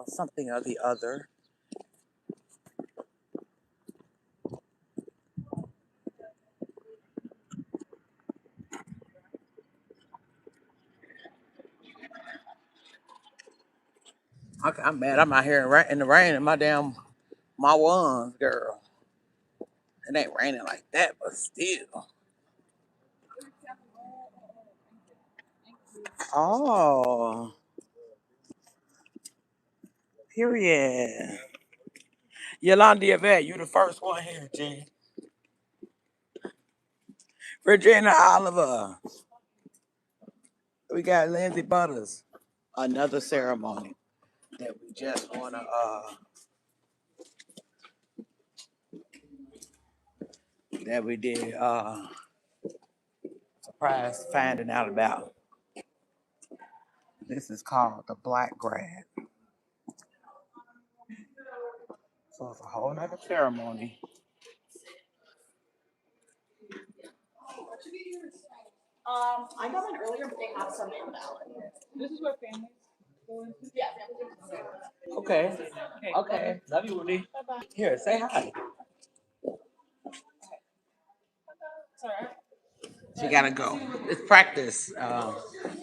or something or the other. I'm mad. I'm out here in the rain in my ones, girl. It ain't raining like that, but still. Oh, period. Yolanda Yvette, you the first one here, G. Virginia Oliver. We got Lindsay Butters. Another ceremony that we just wanna that we did surprise finding out about. This is called the Black Grad. So it's a whole nother ceremony. I got one earlier, but they have some invalid. This is where families go into. Yeah, families. Okay. Okay. Love you, Woody. Bye-bye. Here, say hi. Sorry. She gotta go. It's practice. How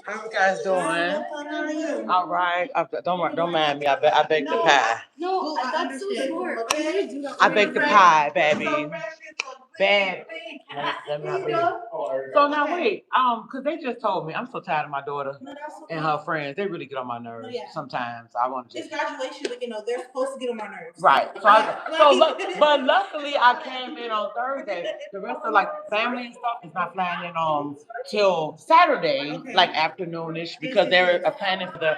you guys doing? All right. Don't mind me. I baked the pie. No, that's so short. I baked the pie, baby. Bad. Let me be. So now wait, cause they just told me I'm so tired of my daughter and her friends. They really get on my nerves sometimes. I want to just. It's graduation week, they're supposed to get on my nerves. Right. But luckily I came in on Thursday. The rest of like family and stuff is not flying in till Saturday, like afternoonish, because they're planning for the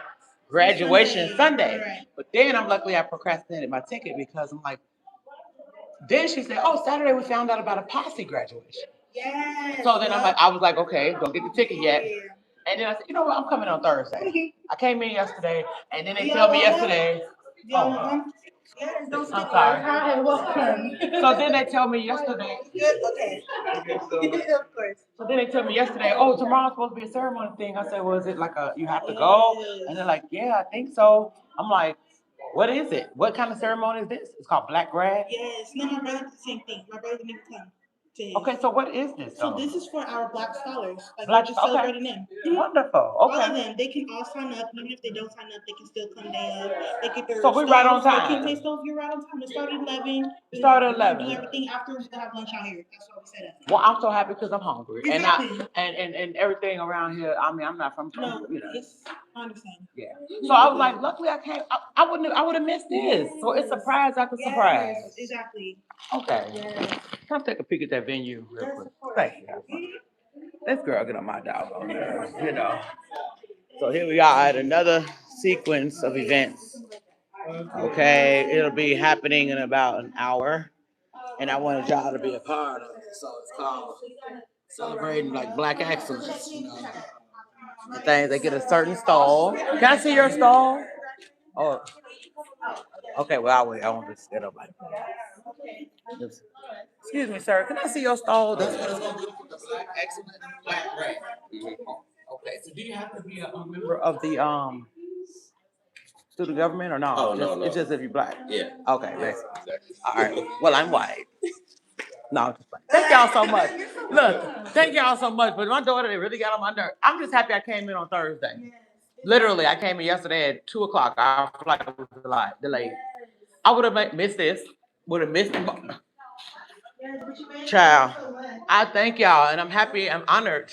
graduation Sunday. Right. But then I procrastinated my ticket because I'm like. Then she said, "Oh, Saturday we found out about a posse graduation." Yes. So then I was like, "Okay, don't get the ticket yet." And then I said, "You know what? I'm coming on Thursday." I came in yesterday, and then they tell me yesterday. Oh, I'm sorry. Hi, welcome. So then they tell me yesterday. Okay. Of course. So then they tell me yesterday, "Oh, tomorrow's supposed to be a ceremony thing." I said, "Well, is it like you have to go?" And they're like, "Yeah, I think so." I'm like. What is it? What kind of ceremony is this? It's called Black Grad? Yes. No, my brother did the same thing. My brother didn't come. Okay, so what is this? So this is for our Black scholars. Like Black, we're just celebrating them. Wonderful. Okay. All of them. They can all sign up. Even if they don't sign up, they can still come there. They get their So we're right on time. They can taste those. You're right on time. It started at 11. It started at 11. Do everything after we have lunch out here. That's what we set up. Well, I'm so happy because I'm hungry. Exactly. And everything around here. I mean, I'm not from. No, I understand. Yeah. So I was like, luckily I came. I would have missed this. So it's surprise after surprise. Exactly. Okay. Yes. Can I take a peek at that venue real quick? Thank you. This girl get on my doggone nerves, So here we are at another sequence of events. Okay, it'll be happening in about an hour, and I wanted y'all to be a part of it. So it's called celebrating like Black excellence. The things they get a certain stall. Can I see your stall? Oh, okay. Well, I'll wait. I won't just set up like that. Excuse me, sir. Can I see your stall? That's what it's gonna do for the Black excellence Black grade. Okay. So do you have to be a member of the student government or no? Oh, no. It's just if you're Black. Yeah. Okay. Exactly. All right. Well, I'm white. No, just like, thank y'all so much. Look, thank y'all so much. But my daughter, they really got on my nerves. I'm just happy I came in on Thursday. Literally, I came in yesterday at 2:00. Our flight was delayed. I would have missed this. Would have missed the child. I thank y'all, and I'm happy. I'm honored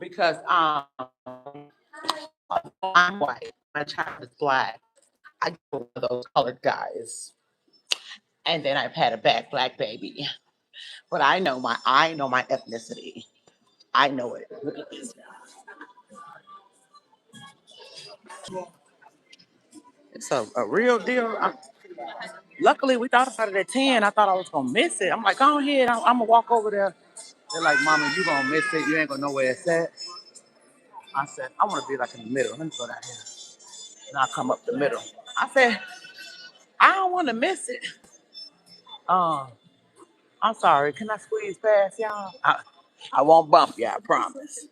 because I'm white. My child is Black. I get one of those colored guys, and then I've had a bad Black baby. But I know my ethnicity. I know it. Look at this. It's a real deal. Luckily, we thought about it at 10. I thought I was going to miss it. I'm like, go ahead. I'm going to walk over there. They're like, Mama, you going to miss it. You ain't going to know where it's at. I said, I want to be like in the middle. Let me go down here. And I'll come up the middle. I said, I don't want to miss it. I'm sorry. Can I squeeze past y'all? I won't bump you, I promise.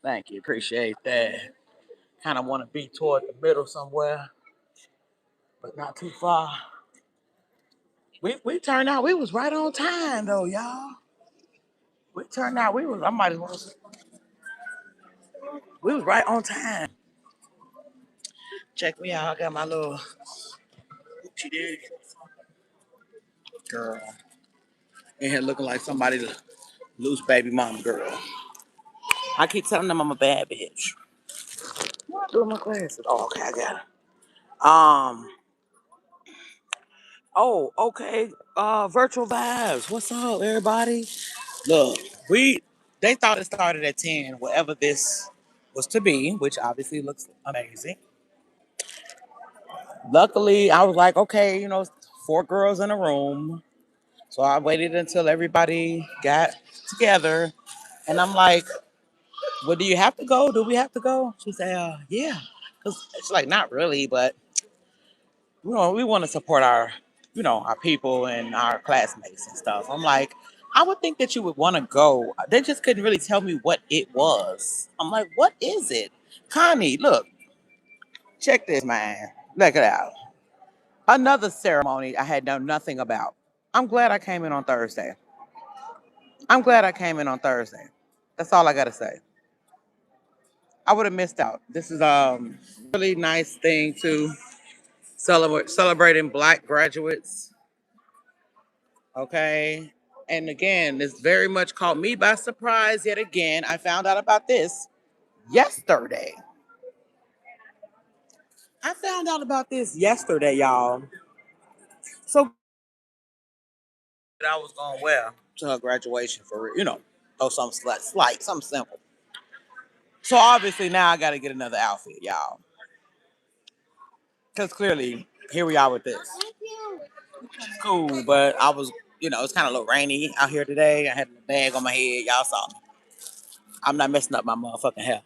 Thank you. Appreciate that. Kind of want to be toward the middle somewhere. but not too far. We turned out we was right on time though, y'all. We turned out I might as well we was right on time. Check me out. I got my little Gucci daddy girl in here looking like somebody loose baby mama girl. I keep telling them I'm a bad bitch. What doing my glasses? Oh, okay, I got it. Oh, okay. Virtual vibes. What's up, everybody? Look, they thought it started at 10, whatever this was to be, which obviously looks amazing. Luckily, I was like, okay, 4 girls in a room. So I waited until everybody got together. And I'm like, well, do you have to go? Do we have to go? She said, yeah. Because it's like, not really, but we want to support our people and our classmates and stuff. I'm like, I would think that you would want to go. They just couldn't really tell me what it was. I'm like, what is it? Connie, look, check this, man. Look it out. Another ceremony I had known nothing about. I'm glad I came in on Thursday. I'm glad I came in on Thursday. That's all I gotta say. I would have missed out. This is really nice thing to celebrating Black graduates. Okay. And again, this very much caught me by surprise yet again. I found out about this yesterday. I found out about this yesterday, y'all. So I was going well to her graduation for something slight, something simple. So obviously now I got to get another outfit, y'all, because clearly here we are with this. It's cool, but it's kind of a little rainy out here today. I had a bag on my head, y'all saw me. I'm not messing up my motherfucking hair.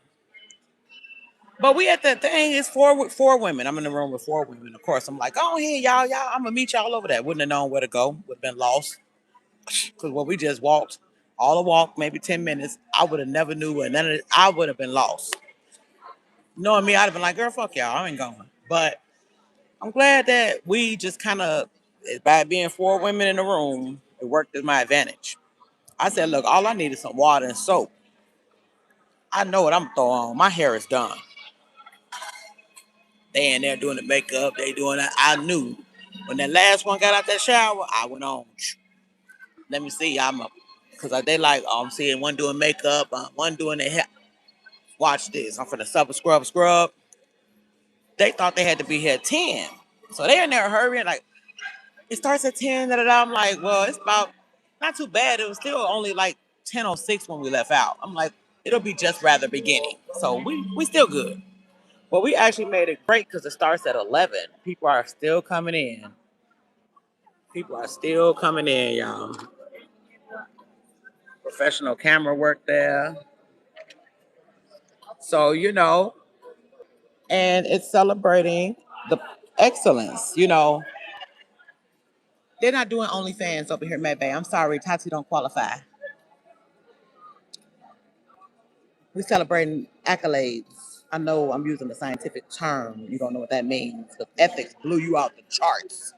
But we at the thing. It's four women. I'm in the room with 4 women. Of course, I'm like, oh here, y'all. I'm gonna meet y'all over there. Wouldn't have known where to go. Would have been lost. Because we just walked, all the walk, maybe 10 minutes. I would have never knew where none of it. I would have been lost. Knowing me, I'd have been like, girl, fuck y'all. I ain't going. But I'm glad that we just kind of, by being 4 women in the room, it worked as my advantage. I said, look, all I need is some water and soap. I know what I'm throwing on. My hair is done. They in there doing the makeup. They doing that. I knew. When that last one got out that shower, I went on. Let me see. Because they like, I'm seeing one doing makeup, one doing their hair. Watch this. I'm finna scrub. They thought they had to be here at 10. So they in there hurrying. Like, it starts at 10. Da, da, da. I'm like, well, it's about not too bad. It was still only like 10:06 when we left out. I'm like, it'll be just rather beginning. So we still good. Well, we actually made it great because it starts at 11. People are still coming in. People are still coming in, y'all. Professional camera work there. So, and it's celebrating the excellence. They're not doing OnlyFans over here, Med Bay. I'm sorry, Tati don't qualify. We're celebrating accolades. I know I'm using a scientific term. You don't know what that means. The ethics blew you out the charts.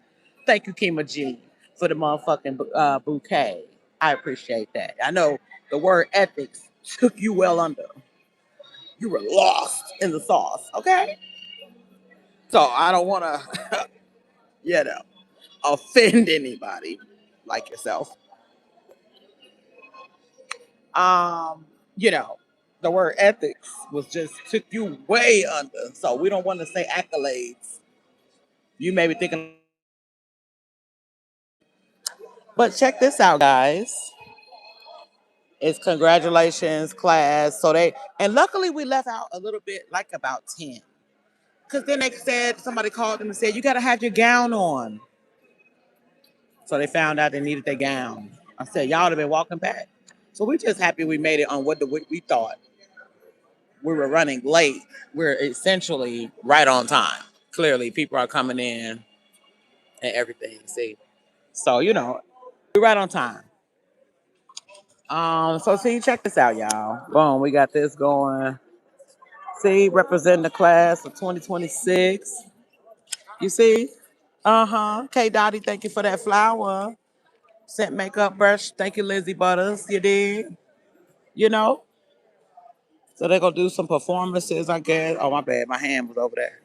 Thank you, Kima G, for the motherfucking bouquet. I appreciate that. I know the word ethics took you well under. You were lost in the sauce, okay? So I don't want to, offend anybody like yourself. Um, you know, the word ethics was just took you way under. So we don't want to say accolades. You may be thinking, but check this out, guys. It's congratulations, class. And luckily we left out a little bit, like about 10. Because then they said, somebody called them and said, you got to have your gown on. So they found out they needed their gown. I said, y'all have been walking back. So we just happy we made it on what we thought. We were running late. We're essentially right on time. Clearly, people are coming in and everything. See, so we're right on time. So see, check this out, y'all. Boom, we got this going. See, representing the class of 2026. You see? Uh-huh. K Dottie, thank you for that flower. Scent makeup brush. Thank you, Lizzie Butters. You did. You know? So they're gonna do some performances, I guess. Oh my bad, my hand was over there.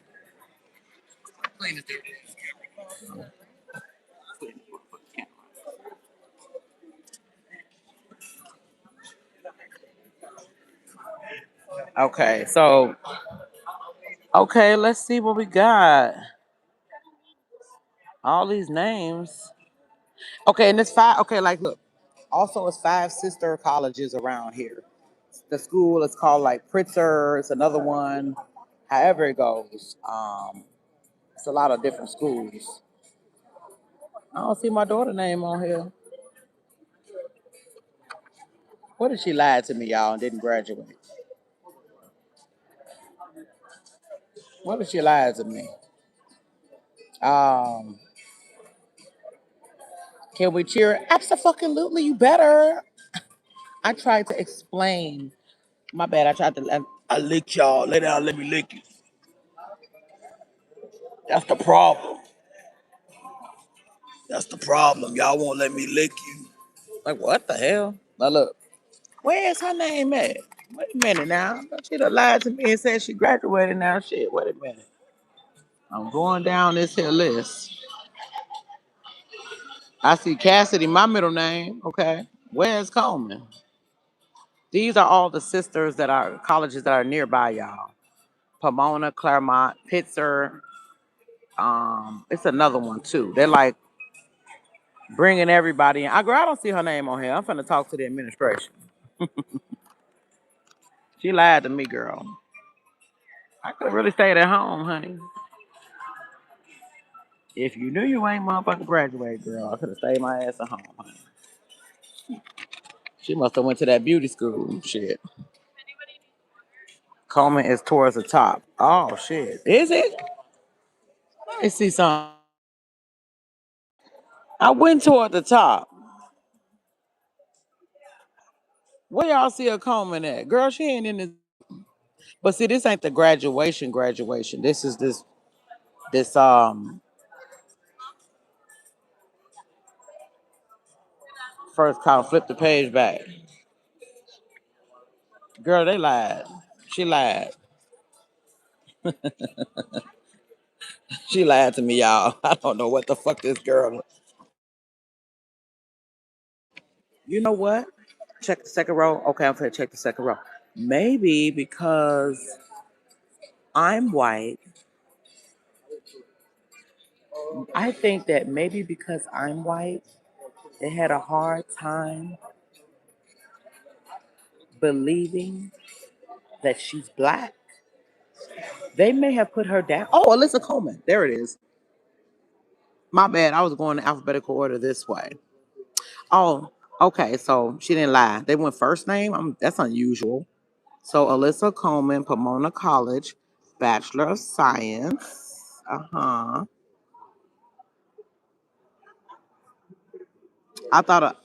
Okay, so okay, let's see what we got. All these names. Okay, and it's five. Okay, like look. Also, it's five sister colleges around here. The school is called like Pritzker. It's another one. However it goes. It's a lot of different schools. I don't see my daughter name on here. What did she lie to me, y'all, and didn't graduate? What did she lie to me? Um, can we cheer? Absolutely, you better. I tried to explain. My bad. I tried to. I lick y'all. Lay down. Let me lick you. That's the problem. That's the problem. Y'all won't let me lick you. Like what the hell? Now look. Where's her name at? Wait a minute now. She done lied to me and said she graduated now. Shit. Wait a minute. I'm going down this here list. I see Cassidy, my middle name. Okay. Where's Coleman? These are all the sisters that are colleges that are nearby, y'all. Pomona, Claremont, Pitzer. It's another one too. They're like bringing everybody in. I don't see her name on here. I'm finna talk to the administration. She lied to me, girl. I could have really stayed at home, honey. If you knew you ain't motherfucking graduate, girl, I could have stayed my ass at home, honey. She must have went to that beauty school. Shit. Coleman is towards the top. Oh shit. Is it? Let me see something. I went toward the top. Where y'all see a Coleman at? Girl, she ain't in this. But see, this ain't the graduation. This is this first column. Flip the page back. Girl, they lied. She lied. She lied to me, y'all. I don't know what the fuck this girl. You know what? Check the second row. Okay, I'm gonna check the second row. Maybe because I'm white, I think that maybe because I'm white, they had a hard time believing that she's black. They may have put her down. Oh, Alyssa Coleman. There it is. My bad. I was going in alphabetical order this way. Oh, okay. So she didn't lie. They went first name. That's unusual. So Alyssa Coleman, Pomona College, Bachelor of Science. Uh-huh. I thought,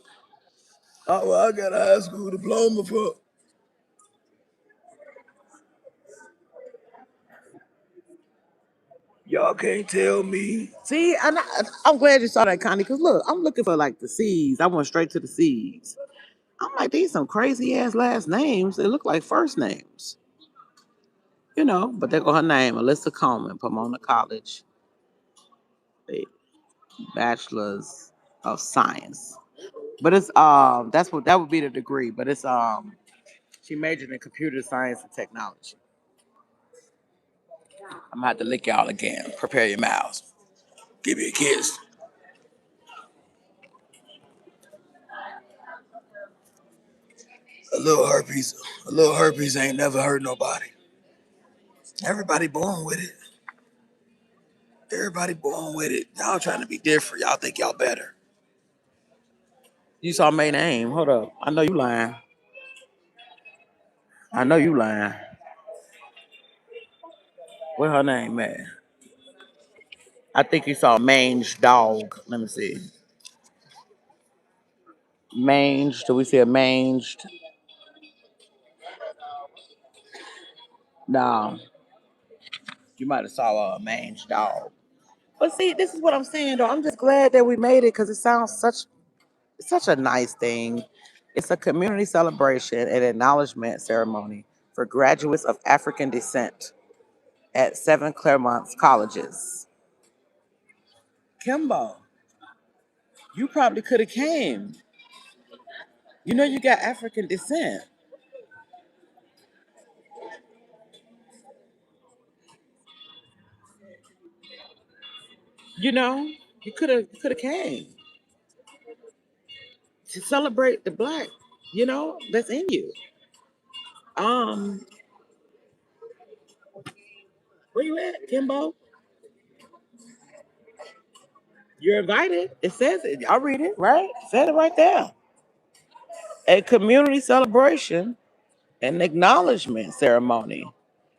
oh, well, I got a high school diploma for. Y'all can't tell me. See, I'm glad you saw that, Connie, because look, I'm looking for like the C's. I went straight to the C's. I'm like, these some crazy ass last names. They look like first names, but they got her name, Alyssa Coleman, Pomona College, Bachelor's of Science. But it's that's what that would be the degree. But it's she majored in computer science and technology. I'm gonna have to lick y'all again. Prepare your mouths. Give me a kiss. A little herpes. A little herpes ain't never hurt nobody. Everybody born with it. Everybody born with it. Y'all trying to be different. Y'all think y'all better. You saw my name. Hold up. I know you lying. I know you lying. What her name, man? I think you saw mange dog. Let me see. Mange. Do we see a manged? No. You might have saw a mange dog. But see, this is what I'm saying though. I'm just glad that we made it because it sounds such a nice thing. It's a community celebration and acknowledgement ceremony for graduates of African descent at 7 Claremont colleges. Kimbo, you probably could have came. You know you got African descent. You know, you could have came to celebrate the black, that's in you. Um, where you at, Kimbo? You're invited. It says it. I'll read it, right? It said it right there. A community celebration and acknowledgement ceremony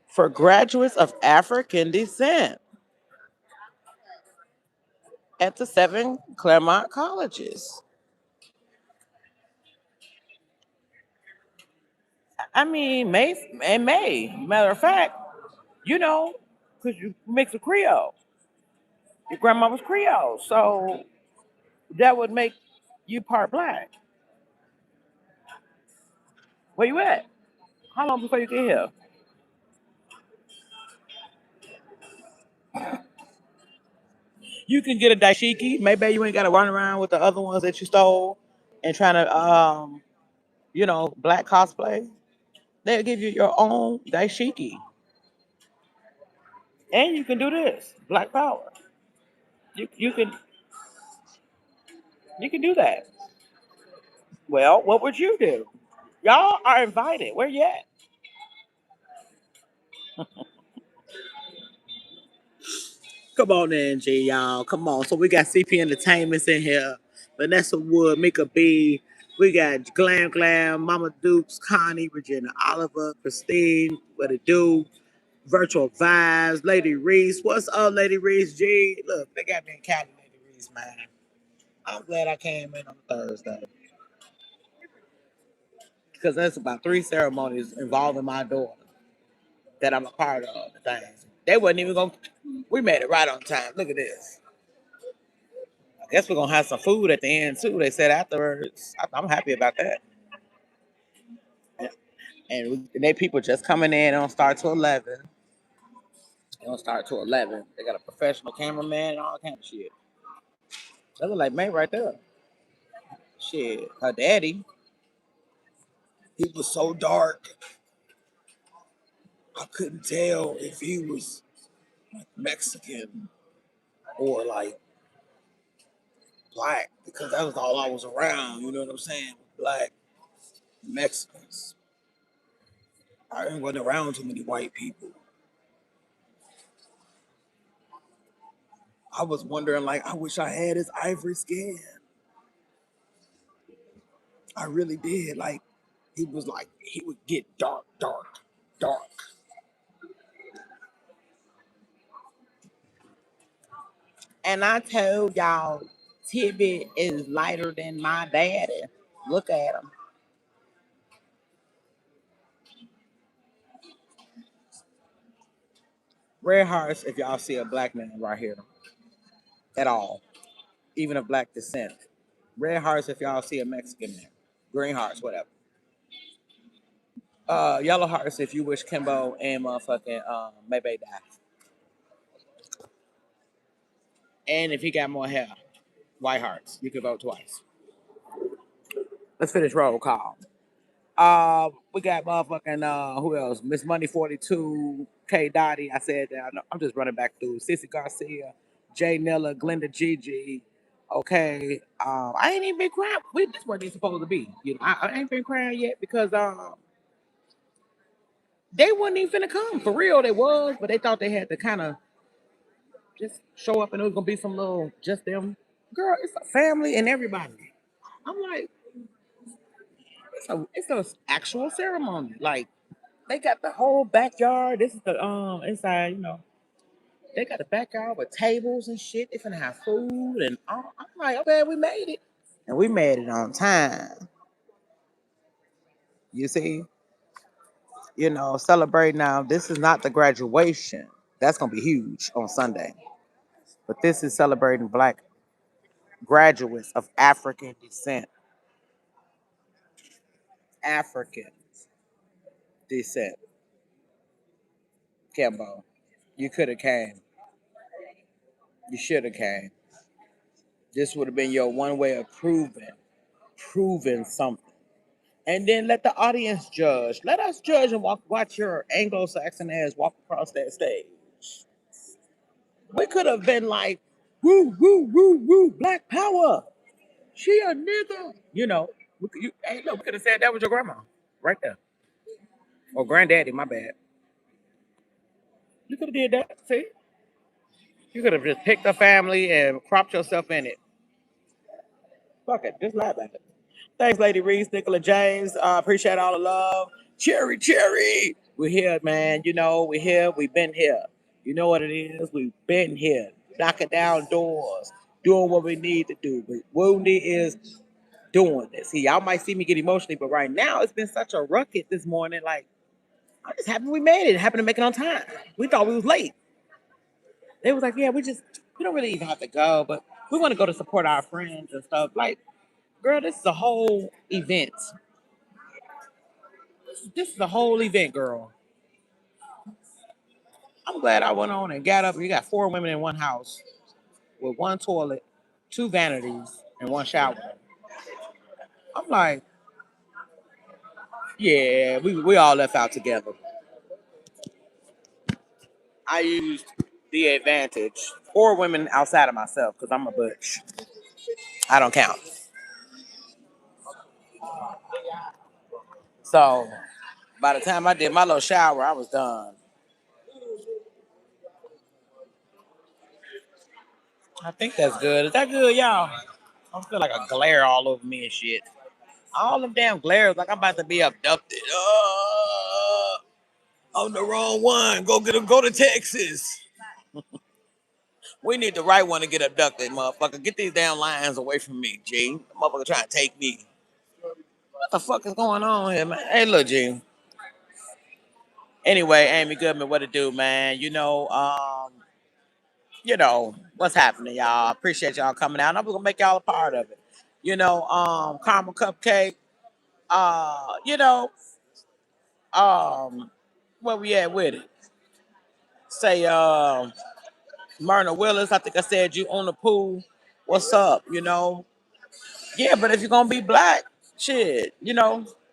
for graduates of African descent at the 7 Claremont colleges. I mean, May. Matter of fact, because you mix with Creole. Your grandma was Creole, so that would make you part black. Where you at? How long before you get here? You can get a dashiki. Maybe you ain't got to run around with the other ones that you stole and trying to, black cosplay. They'll give you your own dashiki. And you can do this, black power. You can do that. Well, what would you do? Y'all are invited. Where you at? Come on in, G, y'all. Come on. So we got CP Entertainments in here. Vanessa Wood, Mika B. We got Glam Glam, Mama Dukes, Connie, Regina Oliver, Christine, what it do? Virtual Vibes, Lady Reese. What's up, Lady Reese? G? Look, they got me in Cali, Lady Reese, man. I'm glad I came in on Thursday. Because that's about 3 ceremonies involving my daughter that I'm a part of. The things. They wasn't even going to, we made it right on time. Look at this. I guess we're gonna have some food at the end too. They said afterwards. I'm happy about that. And they people just coming in. It don't start till 11. It don't start till 11. They got a professional cameraman and all kind of shit. That look like May right there. Shit, her daddy. He was so dark. I couldn't tell if he was Mexican or like black because that was all I was around. You know what I'm saying? Black Mexicans. I wasn't around too many white people. I was wondering, like, I wish I had his ivory skin. I really did. Like, he would get dark, dark, dark. And I told y'all, Tibet is lighter than my daddy. Look at him. Red hearts if y'all see a black man right here at all, even of black descent. Red hearts if y'all see a Mexican man. Green hearts, whatever. Yellow hearts if you wish Kimbo and motherfucking maybe die. And if he got more hair, white hearts. You can vote twice. Let's finish roll call. We got motherfucking who else? Miss Money 42, K Dottie. I said that. I'm just running back through. Sissy Garcia, Jay Nella, Glenda Gigi. Okay. I ain't even been crying. This wasn't even supposed to be. I ain't been crying yet because they wasn't even finna come. For real, they was, but they thought they had to kind of just show up and it was gonna be some little just them. Girl, it's a family and everybody. I'm like, it's a actual ceremony. Like they got the whole backyard. This is the inside, They got the backyard with tables and shit. They finna have food and I'm like, okay, we made it. And we made it on time. You see? Celebrate now. This is not the graduation. That's gonna be huge on Sunday. but this is celebrating Black graduates of African descent. African descent. Kimbo, you could have came. You should have came. This would have been your one way of proving something. And then let the audience judge. Let us judge and watch your Anglo-Saxon ass walk across that stage. We could have been like, woo, woo, woo, woo, Black Power. She a nigga. Hey, look, we could have said that was your grandma right there. Or granddaddy, my bad. You could have did that. See? You could have just picked a family and cropped yourself in it. Fuck it. Just lie about it. Thanks, Lady Reese, Nicola James. Appreciate all the love. Cherry. We're here, man. We're here. We've been here. You know what it is? We've been here. Knocking down doors. Doing what we need to do. But Wounded is doing this. See, y'all might see me get emotionally, but right now it's been such a ruckus this morning. Like, I'm just happy we made it. Happy to make it on time. We thought we was late. They was like, yeah, we don't really even have to go, but we want to go to support our friends and stuff. Like, girl, this is a whole event. This is a whole event, girl. I'm glad I went on and got up. You got 4 women in one house with 1 toilet, 2 vanities, and 1 shower. I'm like, yeah, we all left out together. I used the advantage. 4 women outside of myself because I'm a butch. I don't count. So by the time I did my little shower, I was done. I think that's good. Is that good, y'all? I feel like a glare all over me and shit. All them damn glares, like I'm about to be abducted. I'm the wrong one. Go get him. Go to Texas. We need the right one to get abducted, motherfucker. Get these damn lions away from me, G. The motherfucker trying to take me. What the fuck is going on here, man? Hey, look, G. Anyway, Amy Goodman, what it do, man? What's happening, y'all. Appreciate y'all coming out. I'm gonna make y'all a part of it. Caramel Cupcake. Uh, you know, where we at with it? Say, Myrna Willis, I think I said you on the pool. What's up? Yeah, but if you're gonna be Black, shit,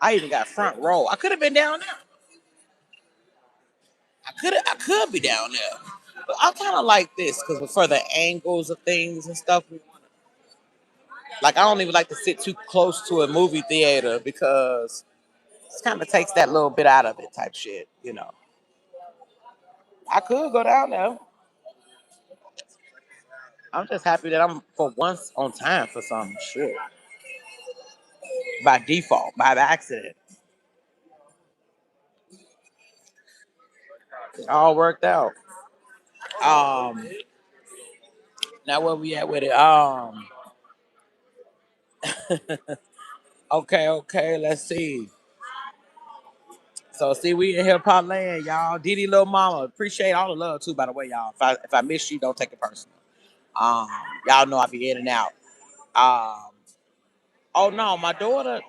I even got front row. I could have been down there. I could be down there. But I kind of like this because for the angles of things and stuff, like I don't even like to sit too close to a movie theater because it kind of takes that little bit out of it, type shit. I could go down there. I'm just happy that I'm for once on time for some shit by default, by accident. All worked out. Um, Now where we at with it? Okay. Let's see. So see, we in hip hop land, y'all. Didi Lil Mama, appreciate all the love too. By the way, y'all. If I miss you, don't take it personal. Um, y'all know I be in and out. Um, oh no, my daughter,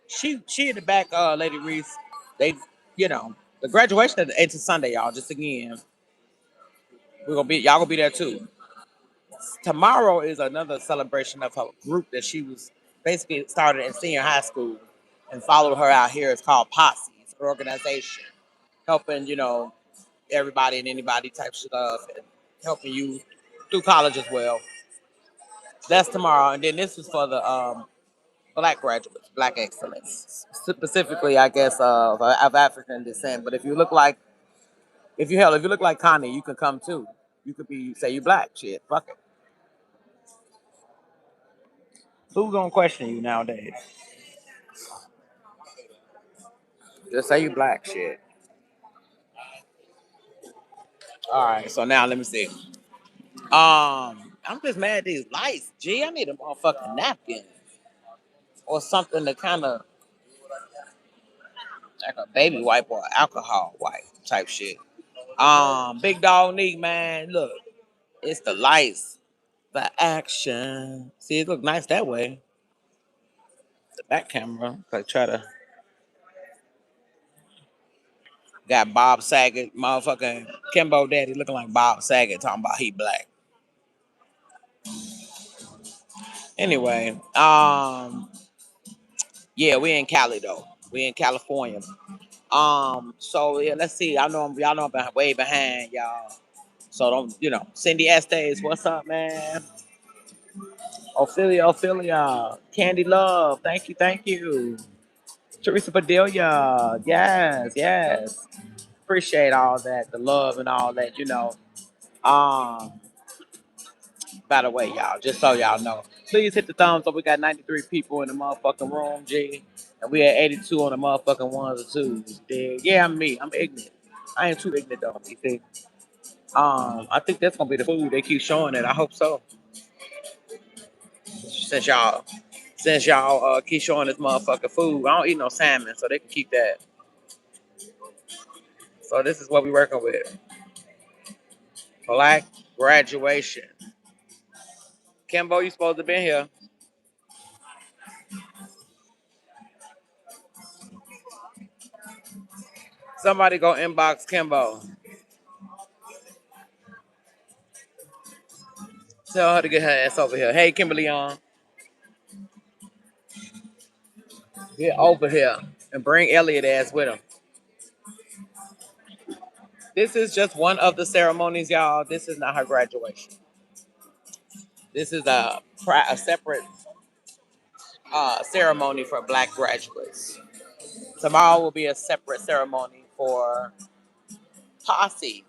she in the back. Lady Reese, they, the graduation into Sunday, y'all. Just again, y'all gonna be there too. Tomorrow is another celebration of her group that she was basically started in senior high school and followed her out here. It's called Posse. It's an organization helping, everybody and anybody type stuff and helping you through college as well. That's tomorrow. And then this is for the Black graduates, Black excellence. Specifically, I guess, of African descent. But if you look like Connie, you can come too. You could say you Black. Shit, fuck it. Who's gonna question you nowadays? Just say you Black. Shit. All right. So now let me see. I'm just mad at these lights. Gee, I need a motherfucking napkin or something to kind of like a baby wipe or alcohol wipe type shit. Big dog Neek, man. Look, it's the lights. The action. See, it look nice that way. The back camera. Like try to got Bob Saget, motherfucking Kimbo Daddy looking like Bob Saget talking about he black. Anyway, yeah, we in Cali though. We in California. So yeah, let's see. Y'all know I'm way behind y'all. So don't Cindy Estes, what's up, man? Ophelia, Candy Love, thank you. Teresa Bedelia, yes. Appreciate all that, the love and all that. Um, by the way, y'all, just so y'all know, please hit the thumbs up. We got 93 people in the motherfucking room, G. And we had 82 on the motherfucking ones or twos. Yeah, I'm me. I'm ignorant. I ain't too ignorant though, you see. I think that's gonna be the food. They keep showing it. I hope so. Since y'all keep showing this motherfucking food, I don't eat no salmon, so they can keep that. So this is what we working with. Black graduation. Kimbo, you supposed to be here. Somebody go inbox Kimbo. Tell her to get her ass over here. Hey, Kimberly on. Get over here and bring Elliot ass with him. This is just one of the ceremonies, y'all. This is not her graduation. This is a separate ceremony for black graduates. Tomorrow will be a separate ceremony for Posse.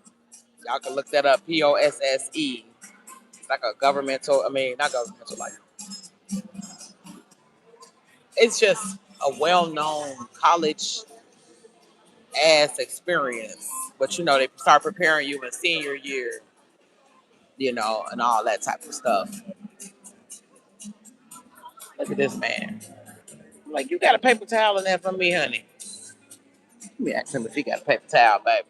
Y'all can look that up. POSSE. It's like a governmental. I mean, not governmental. Like it's just a well-known college ass experience. But they start preparing you in senior year. And all that type of stuff. Look at this man. I'm like, you got a paper towel in there for me, honey. Let me ask him if he got a paper towel, baby.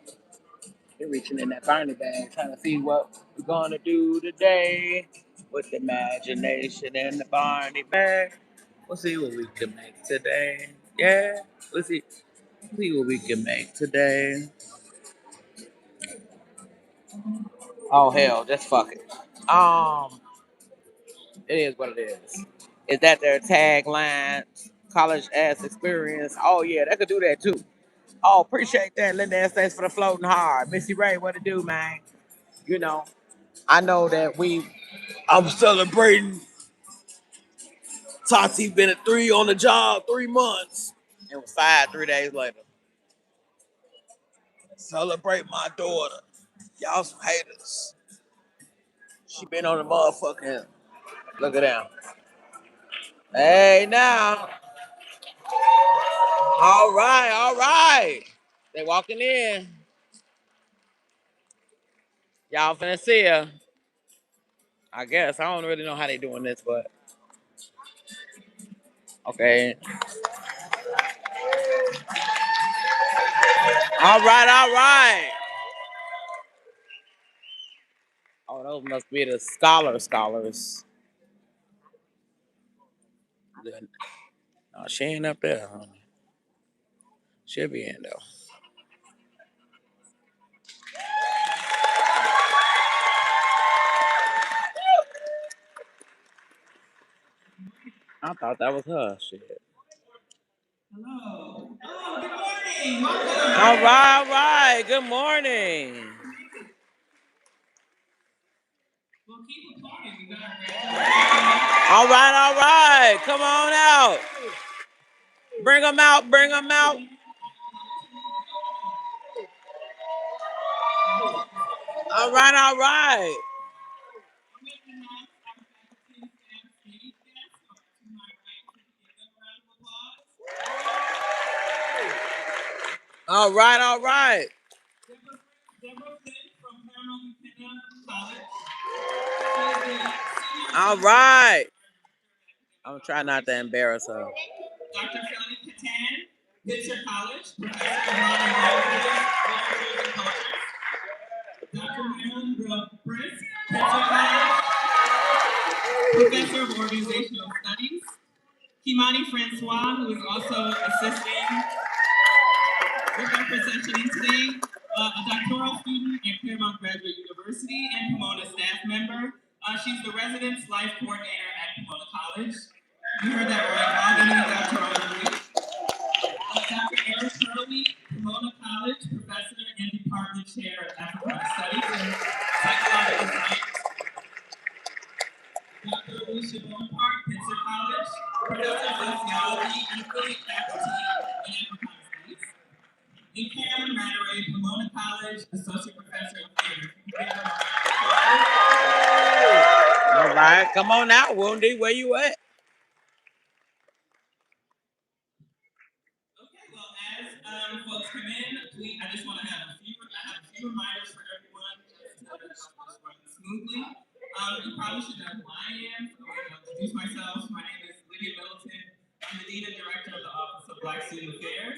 He's reaching in that Barney bag, trying to see what we're gonna do today with the imagination in the Barney bag. We'll see what we can make today. Yeah, let's see what we can make today. Oh hell, just fuck it. It is what it is. Is that their tagline? College ass experience. Oh yeah, they could do that too. Oh, appreciate that. Linda Estates for the floating hard. Missy Ray, what it do, man? You know, I know that I'm celebrating. Tati been at 3 on the job, 3 months. And was fired 3 days later. Celebrate my daughter. Y'all some haters. She been on the motherfucking. Look at them. Hey now. All right, all right. They walking in. Y'all finna see her. I guess. I don't really know how they doing this, but okay. All right, all right. Oh, those must be the scholars. No, she ain't up there. Huh? She'll be in though. I thought that was her. Shit. Hello. Oh, good morning. Welcome. All right. Good morning. Well, keep applauding. We got a All right. Come on out. Bring them out. All right. All right. Deborah Flynn from Paramount College. All right. I'm gonna try not to embarrass her. Dr. Philip Patan, Pitzer College, Professor of Modern Languages, Literatures, and Cultures. Dr. Marilyn Brisk, Pitzer College. Professor of Organizational Studies. Kimani Francois, who is also assisting with our processioning today, a doctoral student at Claremont Graduate University and Pomona staff member. She's the Residence Life Coordinator at Pomona College. You heard that right, all getting a doctoral degree. Dr. Eric Hurley, Pomona College, Professor and Department Chair of Africana Studies and Psychological Science. Dr. Alicia Bonaparte, Pinson College, Professor of Sociology and Affiliate Faculty in Africana Studies. And Karen Ratteray, Pomona College, Associate Professor of Theater. All right, come on out, Woundy. Where you at? Okay, well, as folks come in, I just want to have a few reminders for everyone just to help us run smoothly. You probably should know who I am, so I'm going to introduce myself. My name is Lydia Middleton. I'm the Dean and Director of the Office of Black Student Affairs.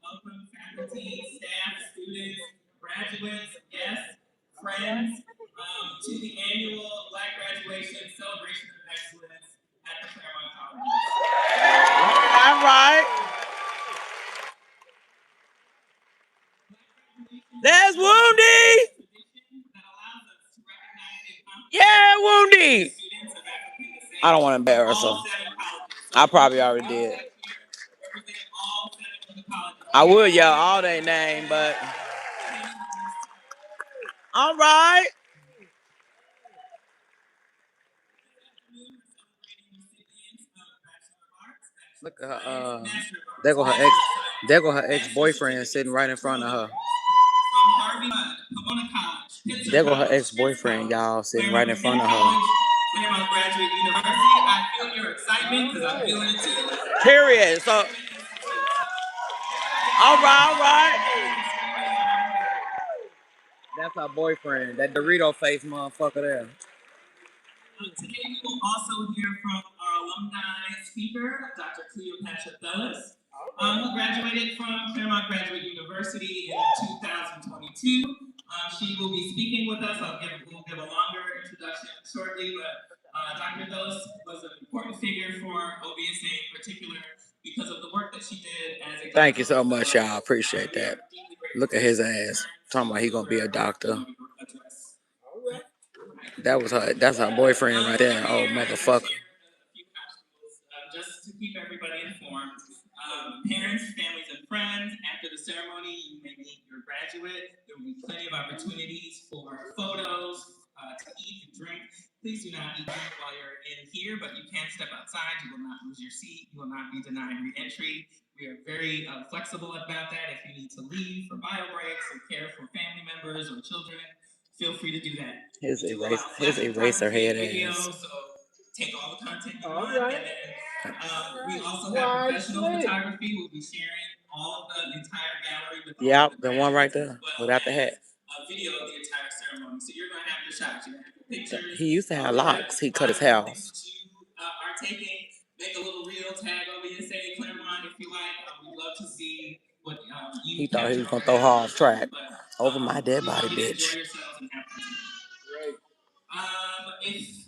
Welcome faculty, staff, students, graduates, guests, friends to the annual Black Graduation Celebration of Excellence at the Claremont College. All right. There's Woundy. Yeah, Woundy. I don't want to embarrass her. I probably already did. I would yell all their name, but all right. Look at her. There go her ex-boyfriend sitting right in front of her. There go her ex-boyfriend, y'all, sitting right in front of her. Claremont Graduate University. I feel your excitement because I'm feeling it too. Period. So, all right. That's her boyfriend, that Dorito face motherfucker there. Today we will also hear from our alumni speaker, Dr. Cleopatra Dulles, who graduated from Claremont Graduate University in 2022. She will be speaking with us. We'll give a longer introduction shortly, but Dr. Dulles was an important figure for OBSA in particular because of the work that she did as a Thank you so much, y'all. Appreciate that. Look at his ass. Talking about he gonna be a doctor. That's her boyfriend right there. Oh, motherfucker. Just to keep everybody informed, parents, families, and friends, after the ceremony, you may meet your graduate. There will be plenty of opportunities for photos, to eat and drink. Please do not eat while you're in here, but you can step outside. You will not lose your seat. You will not be denied re-entry. We are very flexible about that. If you need to leave for bio breaks or care for family members or children, feel free to do that. His eraser head ass. So take all the content you want, and then we also have professional photography. We'll be sharing all of the entire gallery with the one right there without the hat. Video of the entire ceremony. So you're gonna have your shots, you're gonna have your pictures. He used to have locks. He cut his hair off. You are taking, make a little reel tag over here, say Claremont if you like. We'd love to see what you. He thought he was gonna throw her off track. Over my dead body, bitch. Let me see.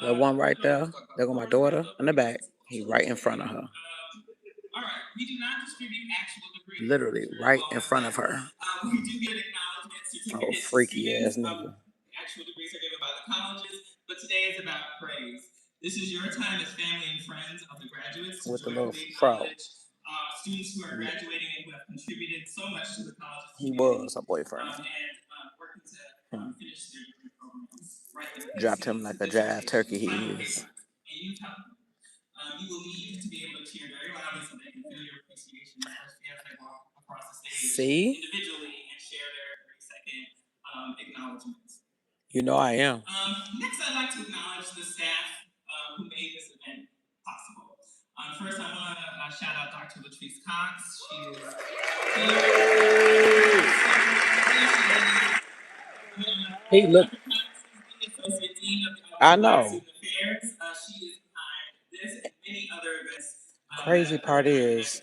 The one right there, there go my daughter in the back. He right in front of her. All right, we do not distribute actual degrees. Literally right in front of her. We do get acknowledgments. Oh, freaky ass nigga. Actual degrees are given by the colleges, but today is about praise. This is your time as family and friends of the graduates. With the little fro. Students who are graduating and who have contributed so much to the college. He was a boyfriend. And working to finish their degree programs. Right there. Dropped him like a jive turkey he is. And you tell them. You will need to be able to cheer very loudly so they can feel your appreciation, especially as they walk across the stage individually and share their 30-second acknowledgments. You know I am. Next, I'd like to acknowledge the staff who made this event possible. First, I want to shout out Dr. Latrice Cox. She is He looked. Associate Dean of I know. Student Affairs. She is behind this and many other events. Crazy part is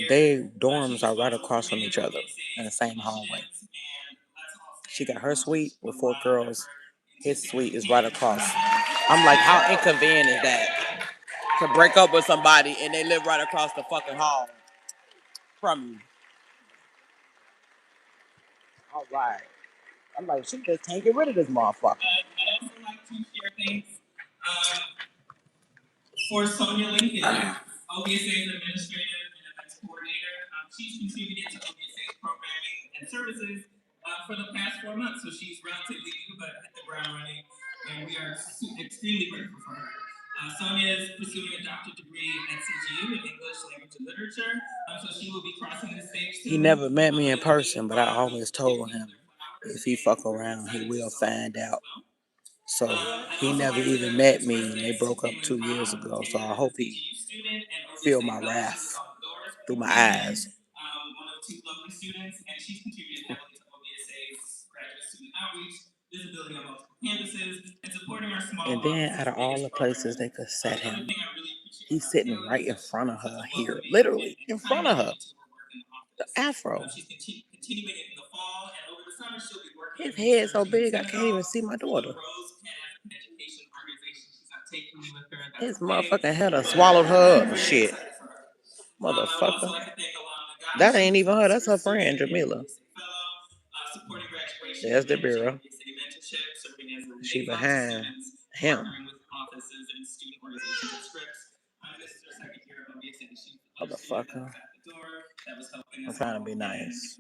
Their dorms are right across from each other in the same hallway. She got her suite with 4 girls. His suite is right across. I'm like, how inconvenient is that? To break up with somebody and they live right across the fucking hall from you. All right. I'm like, she just can't get rid of this motherfucker. I'd also like to share thanks for Sonia Lincoln, OBSA's administrator and events coordinator. She's contributed to OBSA's programming and services for the past 4 months, so she's relatively new but hit the ground running, and we are extremely grateful for her. Sonia is pursuing a doctorate degree at CGU in English Language and Literature, so she will be crossing the stage soon. He never met me in person, but I always told him if he fuck around, he will find out. So he never even met me, and they broke up 2 years ago. So I hope he feel my wrath through my eyes. One of 2 lovely students, and she's contributed heavily to OBSA's graduate student outreach, visibility on multiple campuses, and supporting our small. And then out of all the places they could set him, he's sitting right in front of her here, literally in front of her. The afro. Continuing in the fall, and over the summer she'll be working. His head so big I can't even see my daughter. His motherfucking head done swallowed her up. Shit. Motherfucker. That ain't even her. That's her friend, Jamila. There's the bureau. She behind him. Motherfucker. I'm trying to be nice.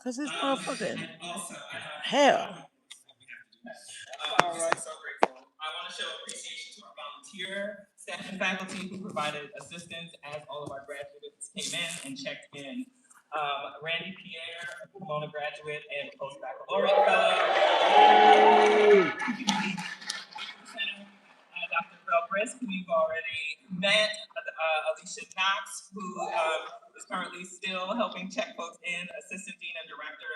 Cause this motherfucking hell. I'm so grateful. I want to show appreciation to our volunteer staff and faculty who provided assistance as all of our graduates came in and checked in. Randy Pierre, a Pomona graduate and post-baccalaureate fellow. Dr. Bell Brisk, who you've already met. Alicia Knox, who is currently still helping check folks in, Assistant Dean and Director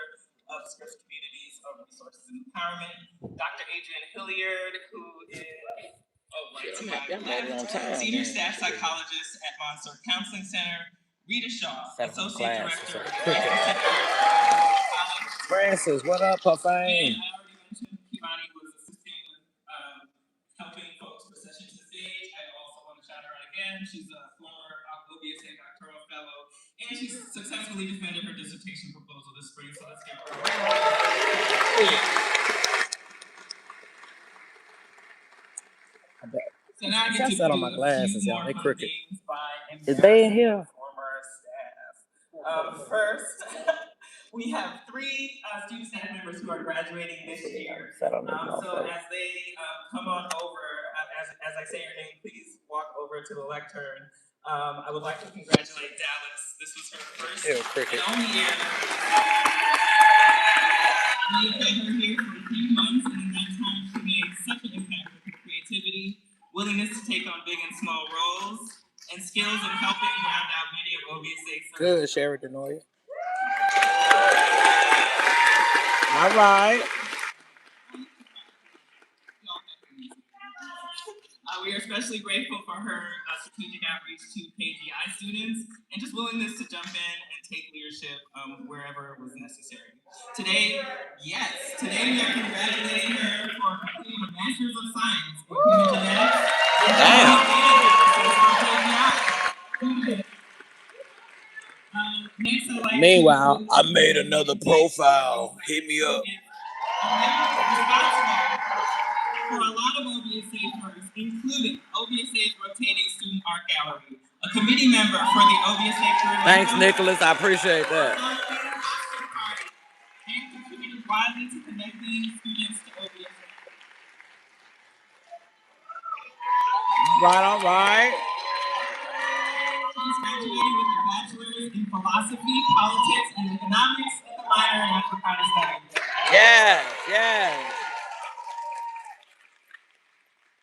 of Scripps Communities of Resources and Empowerment. Dr. Adrian Hilliard, who is Senior Staff Psychologist at Monster Counseling Center. Rita Shaw, Associate Director of Francis, what up, Puffane? And I already mentioned Kimani was assisting with helping folks procession to the stage. I also want to shout her out again. She's a former OBSA doctoral fellow, and she's successfully defended her dissertation proposal this spring. So let's give her a round. So now I get to on my glasses, y'all. They crooked. Is they in here? Former staff. First, we have 3 student staff members who are graduating this year. So as they come on over, as I say your name, please walk over to the lectern. I would like to congratulate Dallas. This was her first and only year. We've had her here for a few months, and in that time, she made such an impact with her creativity, willingness to take on big and small roles, and skills in helping round out many of OBSA's. Good, Sherry Denoya. All right. We are especially grateful for her strategic outreach to KGI students and just willingness to jump in and take leadership wherever it was necessary. Today we are congratulating her for completing a Master's of Science in Human Genetics. Damn. Meanwhile, I made another profile. Hit me up. For a lot of OBSA firsts, including OBSA's rotating student art gallery, a committee member for the OBSA curriculum. Thanks, Nicholas. I appreciate that. And contributed widely to connecting students to OBSA. All right. She's graduating with a bachelor's in philosophy, politics, and economics, and a minor in Africana studies. Yes.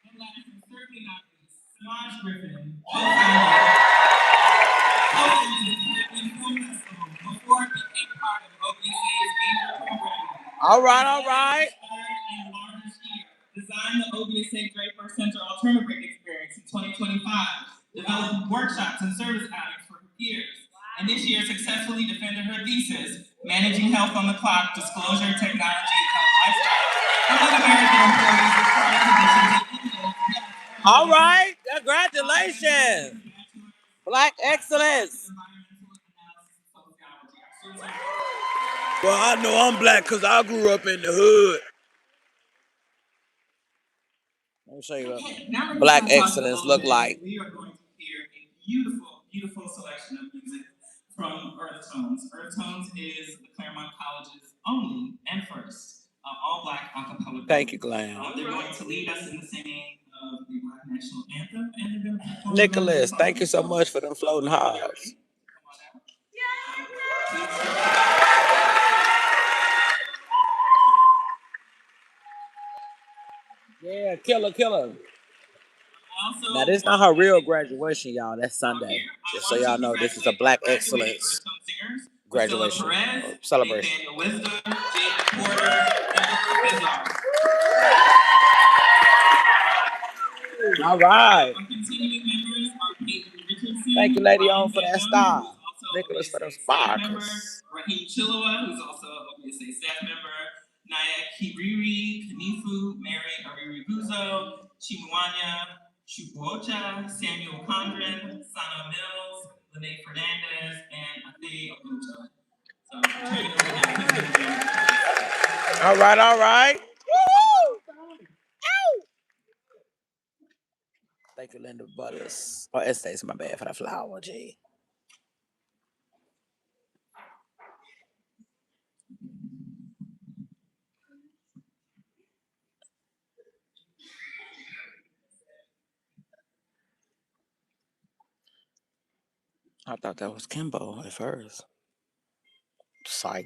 And last and certainly not least, Samaj Griffin, before it became part of OBC's major program. All right. Designed the OBSA Draper Center Alternative Break Experience in 2025. Developed workshops and service outings for her peers. and this year successfully defended her thesis, Managing Health on the Clock, Disclosure, Technology, and Health Lifestyle among American employees with chronic conditions and illness. All right, congratulations. Black excellence. Well, I know I'm black because I grew up in the hood. Let me show you what black excellence look like. We are going to hear a beautiful, beautiful selection of music from Earth Tones. Earth Tones is the Claremont College's only and first all-black a cappella group. Thank you, Glenn. They're going to lead us in the singing of the Black National Anthem, and they're going to perform Nicholas, thank you so much for them floating hearts. Yeah, killer. Now, this is not her real graduation, y'all. That's Sunday. Just so y'all know, this is a Black Excellence graduation celebration. All right. Thank you, Lady On, for that star. Nicholas for the sparkles. Raheem Chilowa, who's also a OBSA staff member. Naya Kiriri, Kanifu, Mary Ariri Buzo, Chimuanya, Chubuocha, Samuel Condren, Sana Mills, Lene Fernandez, and Ade Oguta. So, turn it over now. All right. Woo! Thank you, Linda Butters. Oh, Estate's my bad for the flower, G. I thought that was Kimbo at first. Psych.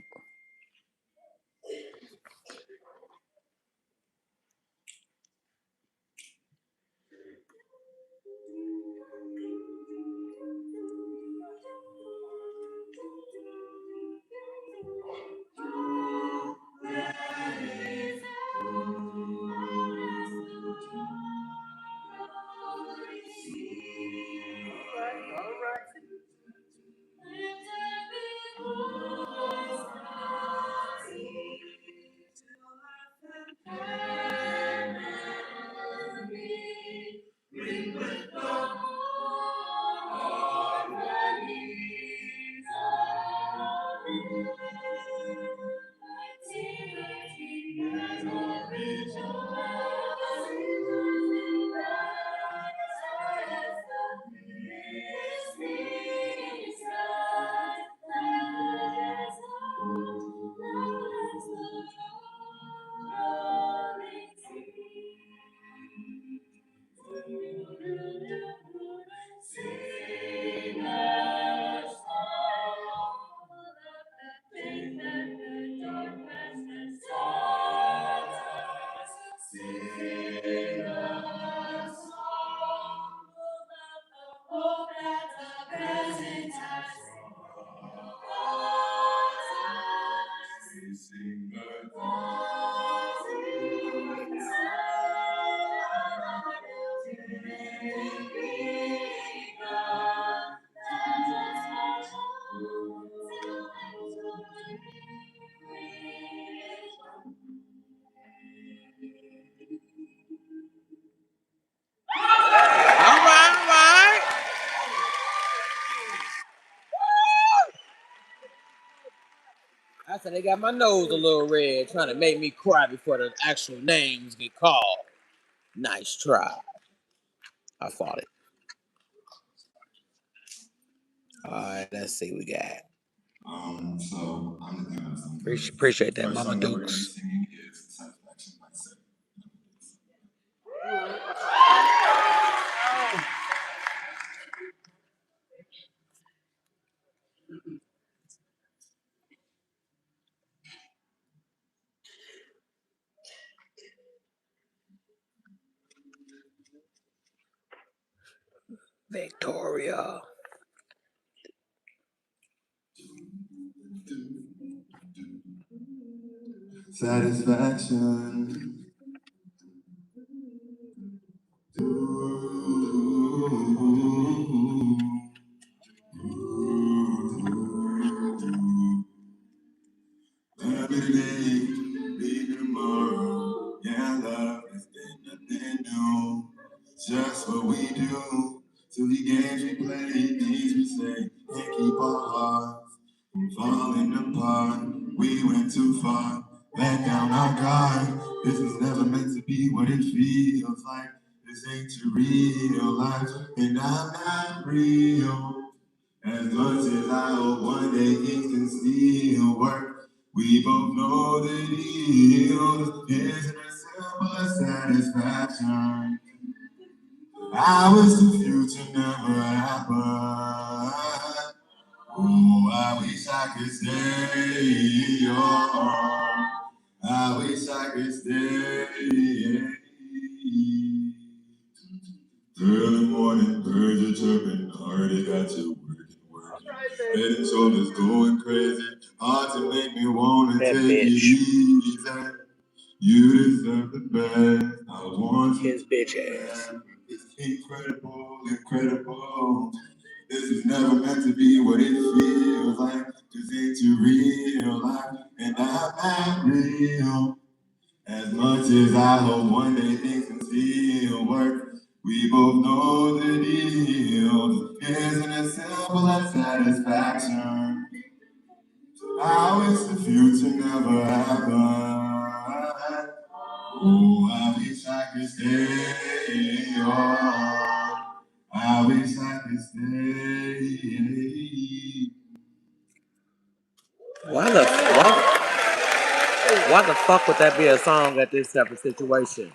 All right. I said they got my nose a little red, trying to make me cry before the actual names get called. Nice try. I fought it. All right, let's see what we got. So I'm Appreciate that, Mama Dukes. Victoria. Satisfaction. we do. Silly games we play, things we say, can't keep our hearts from falling apart. We went too far, let down our guard. This was never meant to be what it feels like. This ain't your real life, and I'm not real. As much as I hope one day things can still work, we both know the deal isn't as simple as satisfaction. I wish the future never happened. Oh, I wish I could stay young. I wish I could stay. Early morning, birds are chirping, already got you working. Head and shoulders going crazy, hard to make me wanna That take bitch. it easy. You deserve the best. I want you. His bitch ass. It's incredible, incredible. This is never meant to be what it feels like. This ain't your real life, and I'm not real. As much as I hope one day things can still work, we both know the deal isn't as simple as satisfaction. I wish the future never happened. Oh, I wish I could stay on. I wish I could stay. Why the fuck would that be a song at this type of situation?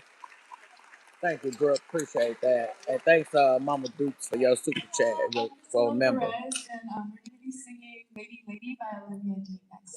Thank you, bro. Appreciate that. And thanks, Mama Dukes, for your super chat for a member. And we're going to be singing Lady Lady by Olivia D next.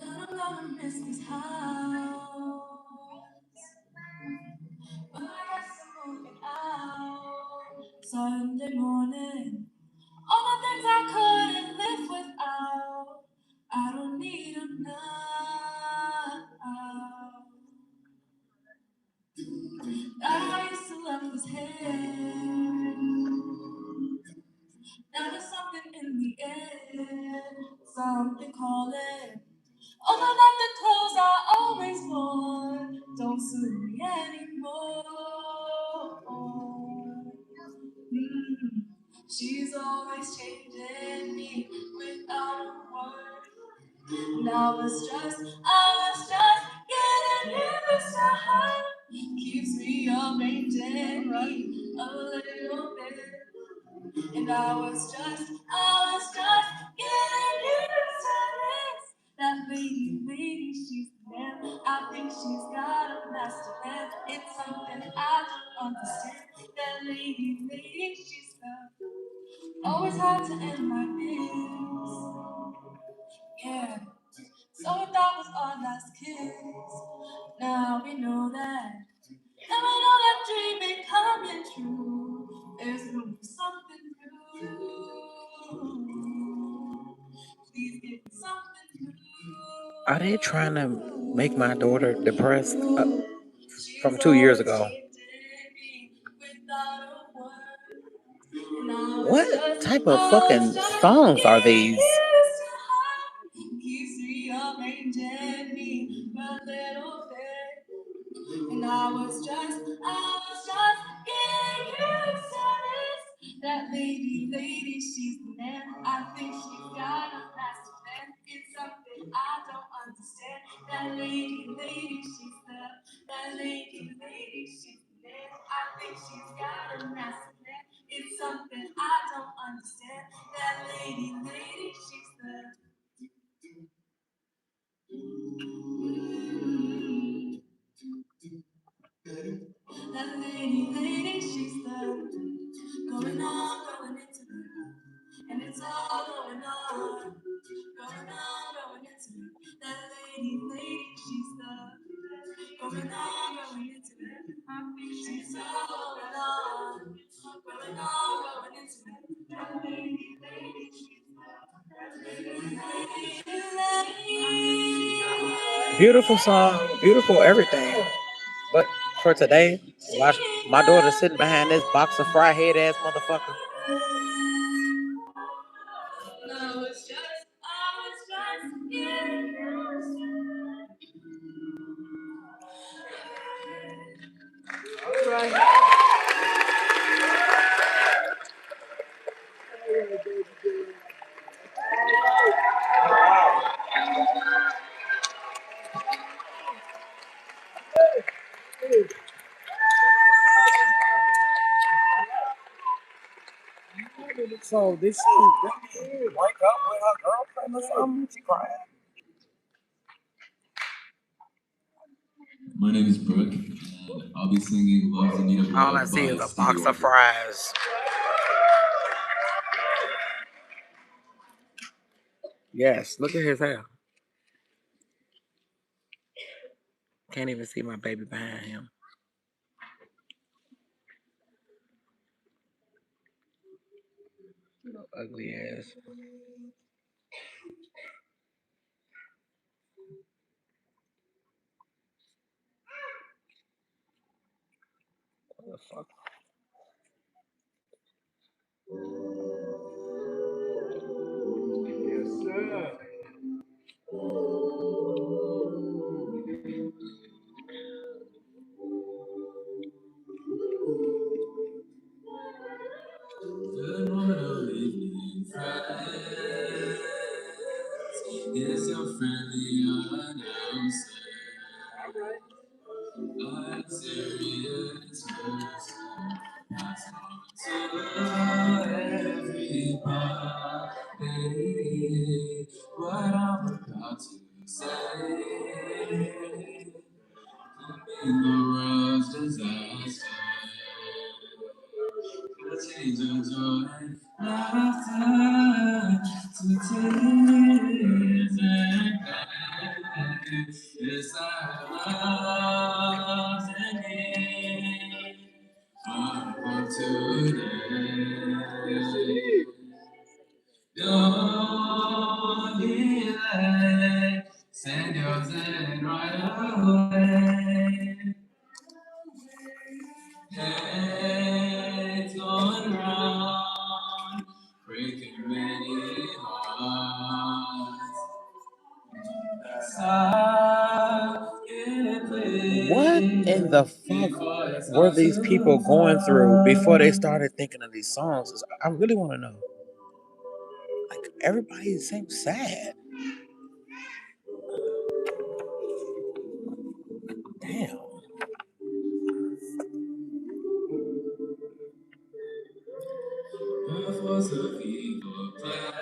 I'm gonna miss this house, but I guess I'm moving out. Sunday morning, all the things I couldn't live without. I don't need them now. I used to love his hair. Now there's something in the air, something calling. Although not the clothes I always wore, don't suit me anymore. She's always changing me without a word. And I was just getting used to her. Keeps me arranging me a little bit. And I was just getting used to this. That lady, she's there. I think she's got a master plan. It's something I don't understand. That lady, she's there. Always had to end like this. Yeah. So that was our last kiss. Now we know that. And we know that dream ain't coming true. There's room for something new. Please give me something new. Are they trying to make my daughter depressed? From 2 years ago. What type of fucking songs are these? And I was just getting used to this. That lady, she's the man. I think she's got a master plan. It's something I don't understand. That lady, she's the. That lady, she's the man. I think she's got a master plan. It's something I don't understand. That lady, she's the. That lady, she's the. Going on, going into me. And it's all going on. Going into me. That lady, she's the. Going on Beautiful song, beautiful everything. But for today, watch my daughter sitting behind this box of fry head ass motherfucker. So this she wake up with her girlfriend or something? She crying. My name is Brooke, and I'll be singing Love's in Need of Love. All I see by is a Stevie box of Wonder. fries. Yes, look at his hair. Can't even see my baby behind him. Ugly ass. What the fuck? Yes, sir. Good morning, evening, friends. Here's your friendly announcer. I'm serious person. Pass on to everybody. What I'm about to say in the world's disaster. Change of joy, laughter to tears and pain. Yes, I love and need for today. Don't delay, send yours in right away. Heads going round, breaking many hearts. What in the fuck were these people going through before they started thinking of these songs? I really want to know. Like, everybody seems sad. Damn.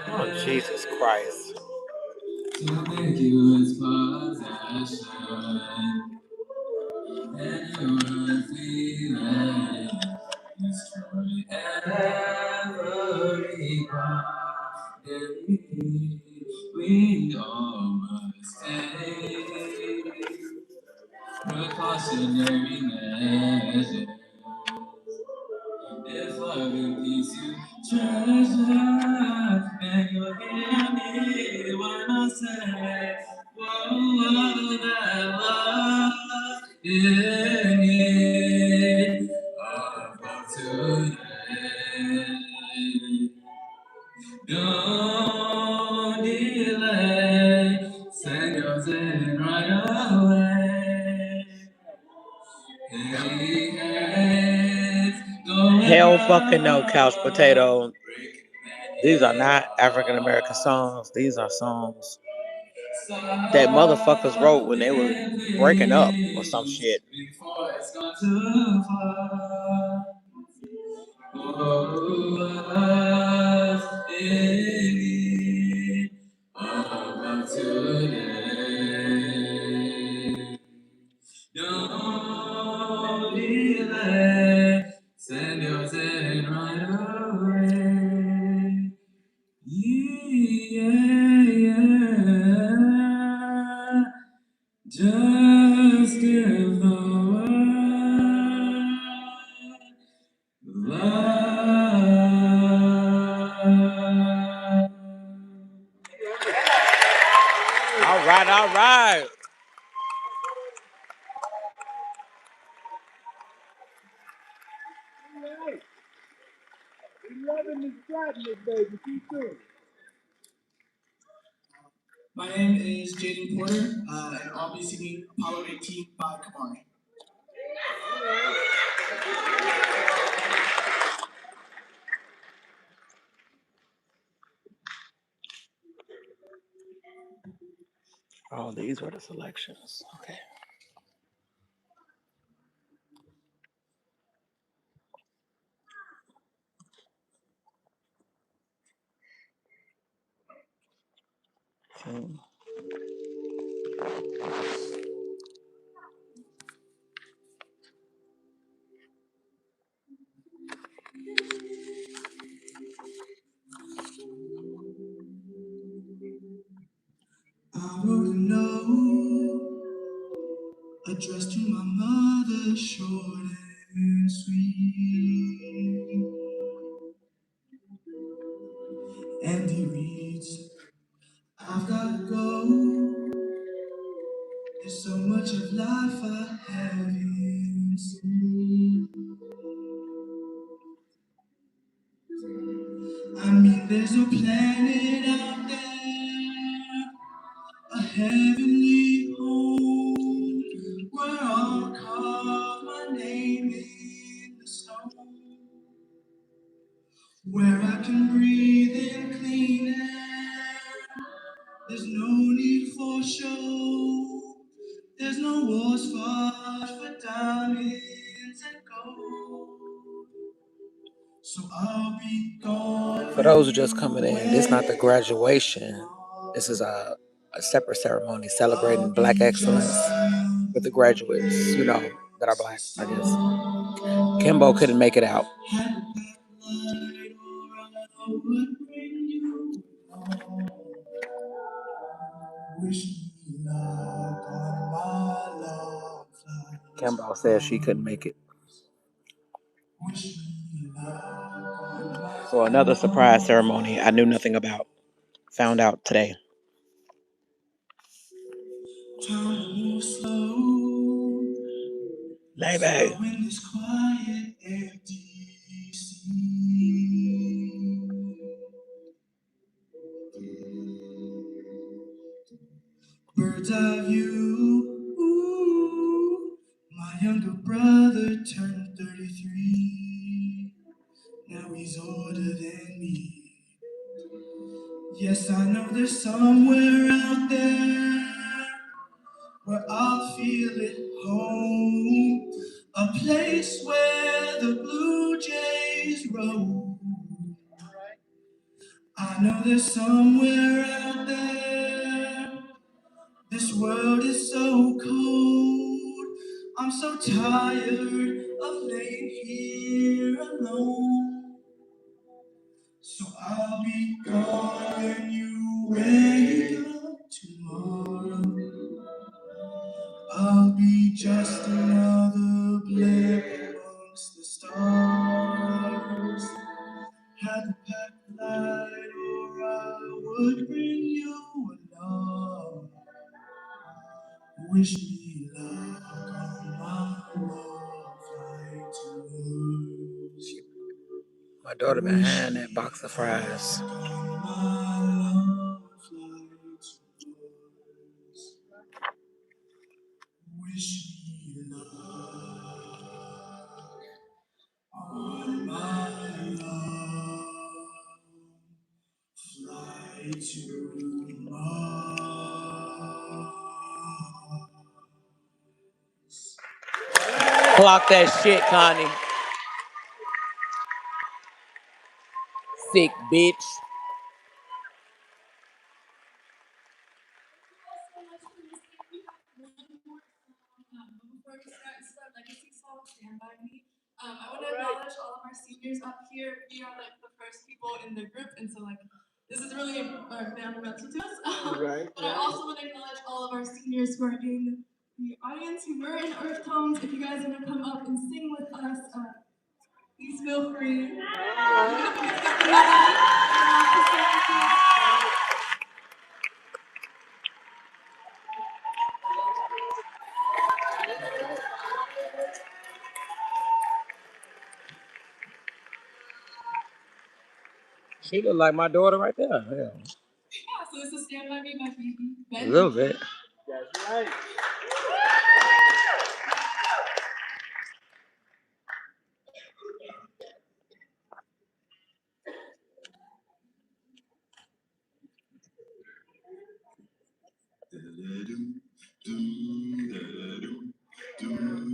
Oh, Jesus Christ. To make you his possession, and your feeling destroy every body. We all must take precautionary measures. If love and peace you treasure, and you'll hear me when I say, whoa, that love in need of today. Don't delay, send yours in right away. Hell fucking no, couch potato. These are not African American songs. These are songs that motherfuckers wrote when they were breaking up or some shit. Don't delay, send yours in right away. Yeah. Just give the word. Love. right. My name is Jaden Porter, and I'll be singing Apollo 18 by Kamari. Oh, these were the selections. Okay. I wrote a note addressed to my mother, short and sweet. And he reads, I've gotta go. There's so much of life I haven't seen. I mean, there's a planet out there, a heavenly home, where I'll carve my name in the stone, where I can breathe in clean air. There's no need for show. There's no wars fought for diamonds and gold. So I'll be gone. For those who just coming in, this is not the graduation. This is a separate ceremony celebrating Black excellence with the graduates, that are Black, I guess. Kimbo couldn't make it out. Kimbo said she couldn't make it. So another surprise ceremony I knew nothing about. Found out today. Baby. Bird's eye view. Ooh, my younger brother turned 33. Now he's older than me. Yes, I know there's somewhere out there where I'll feel at home. A place where the blue jays roam. I know there's somewhere out there. This world is so cold. I'm so tired of laying here alone. So I'll be gone when you wake up tomorrow. I'll be just another blip amongst the stars. Had to pack a light or I would bring you along. Wish me luck on my love flight to Earth. My daughter behind that box of fries. Wish me luck on my love flight to Mars. Clock that shit, Connie. Sick bitch. Before we start, this is our legacy song, Stand By Me. I want to acknowledge all of our seniors up here. We are the first people in the group, and so this is really fundamental to us. But I also want to acknowledge all of our seniors who are in the audience, who were in Earth Tones. If you guys want to come up and sing with us, please feel free. She look like my daughter right there. Yeah. Yeah, so it's a stand by me, my baby. A little bit. That's right.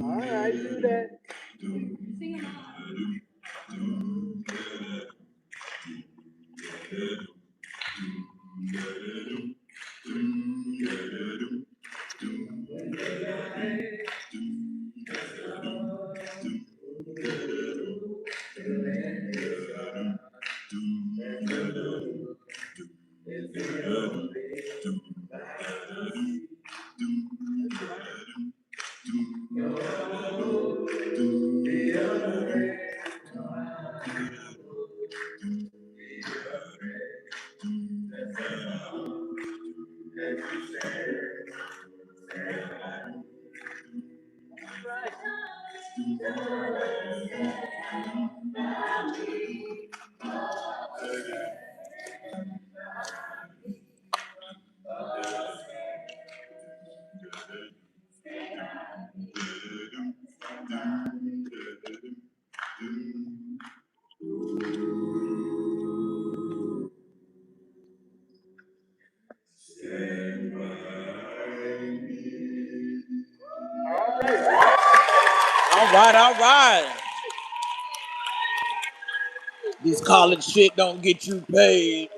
All right, do that. Sing along. All right. This college shit don't get you paid.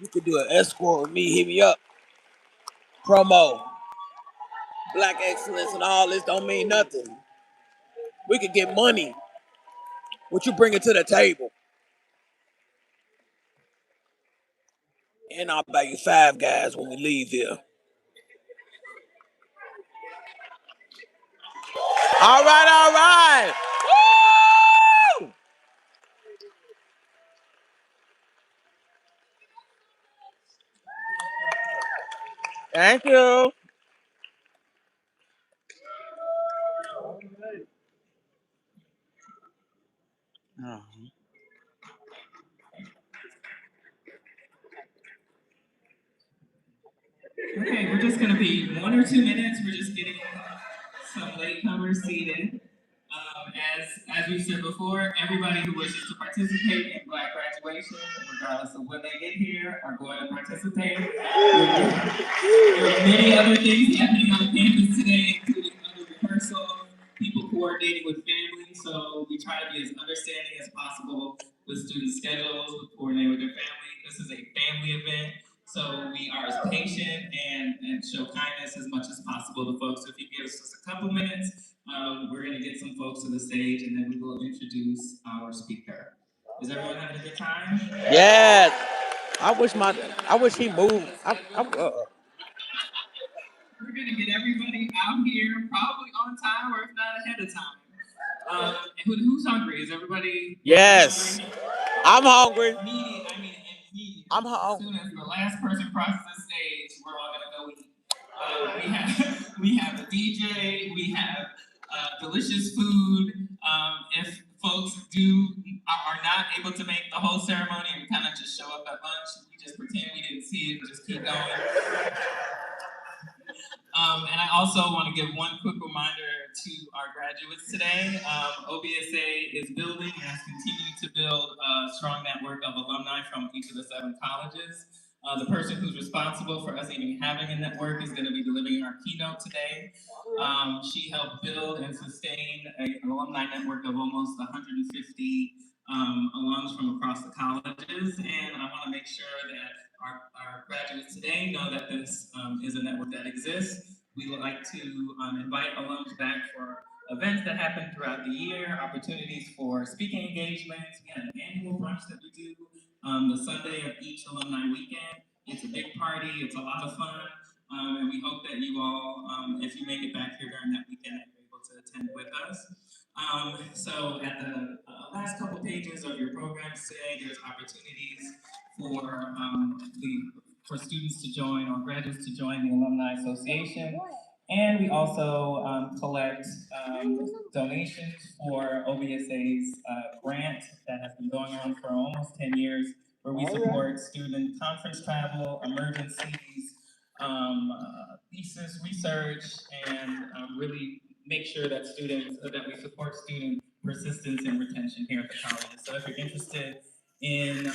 You could do an escort with me. Hit me up. Promo. Black excellence and all this don't mean nothing. We could get money. What you bring it to the table? And I'll buy you 5 guys when we leave here. All right. Woo! Thank you. Okay, we're just gonna be 1 or 2 minutes. We're just getting some latecomers seated. As we've said before, everybody who wishes to participate in Black graduation, regardless of when they get here, are going to participate. There are many other things happening on campus today, including other rehearsals, people coordinating with families. So we try to be as understanding as possible with student schedules, with coordinating with their family. This is a family event. So we are as patient and show kindness as much as possible to folks. So if you give us just a couple minutes, we're gonna get some folks to the stage and then we will introduce our speaker. Is everyone having a good time? Yes. I wish he moved. We're gonna get everybody out here probably on time or if not ahead of time. Who's hungry? Is everybody? Yes. Hungry? I'm hungry. Immediately. I'm As hungry. soon as the last person crosses the stage, we're all gonna go eat. We have a DJ. We have delicious food. If folks are not able to make the whole ceremony and kind of just show up at lunch, we just pretend we didn't see it and just keep going. And I also want to give one quick reminder to our graduates today. OBSA is building and has continued to build a strong network of alumni from each of the 7 colleges. The person who's responsible for us even having a network is going to be delivering our keynote today. She helped build and sustain an alumni network of almost 150 alums from across the colleges, and I want to make sure that our graduates today know that this is a network that exists. We would like to invite alums back for events that happen throughout the year, opportunities for speaking engagements. We have an annual brunch that we do the Sunday of each alumni weekend. It's a big party, it's a lot of fun, and we hope that you all, if you make it back here during that weekend, are able to attend with us. So at the last couple pages of your programs today, there's opportunities for students to join or graduates to join the Alumni Association. And we also collect donations for OBSA's grant that has been going on for almost 10 years, where we support student conference travel, emergencies, thesis research, and really make sure that that we support student persistence and retention here at the college. So if you're interested in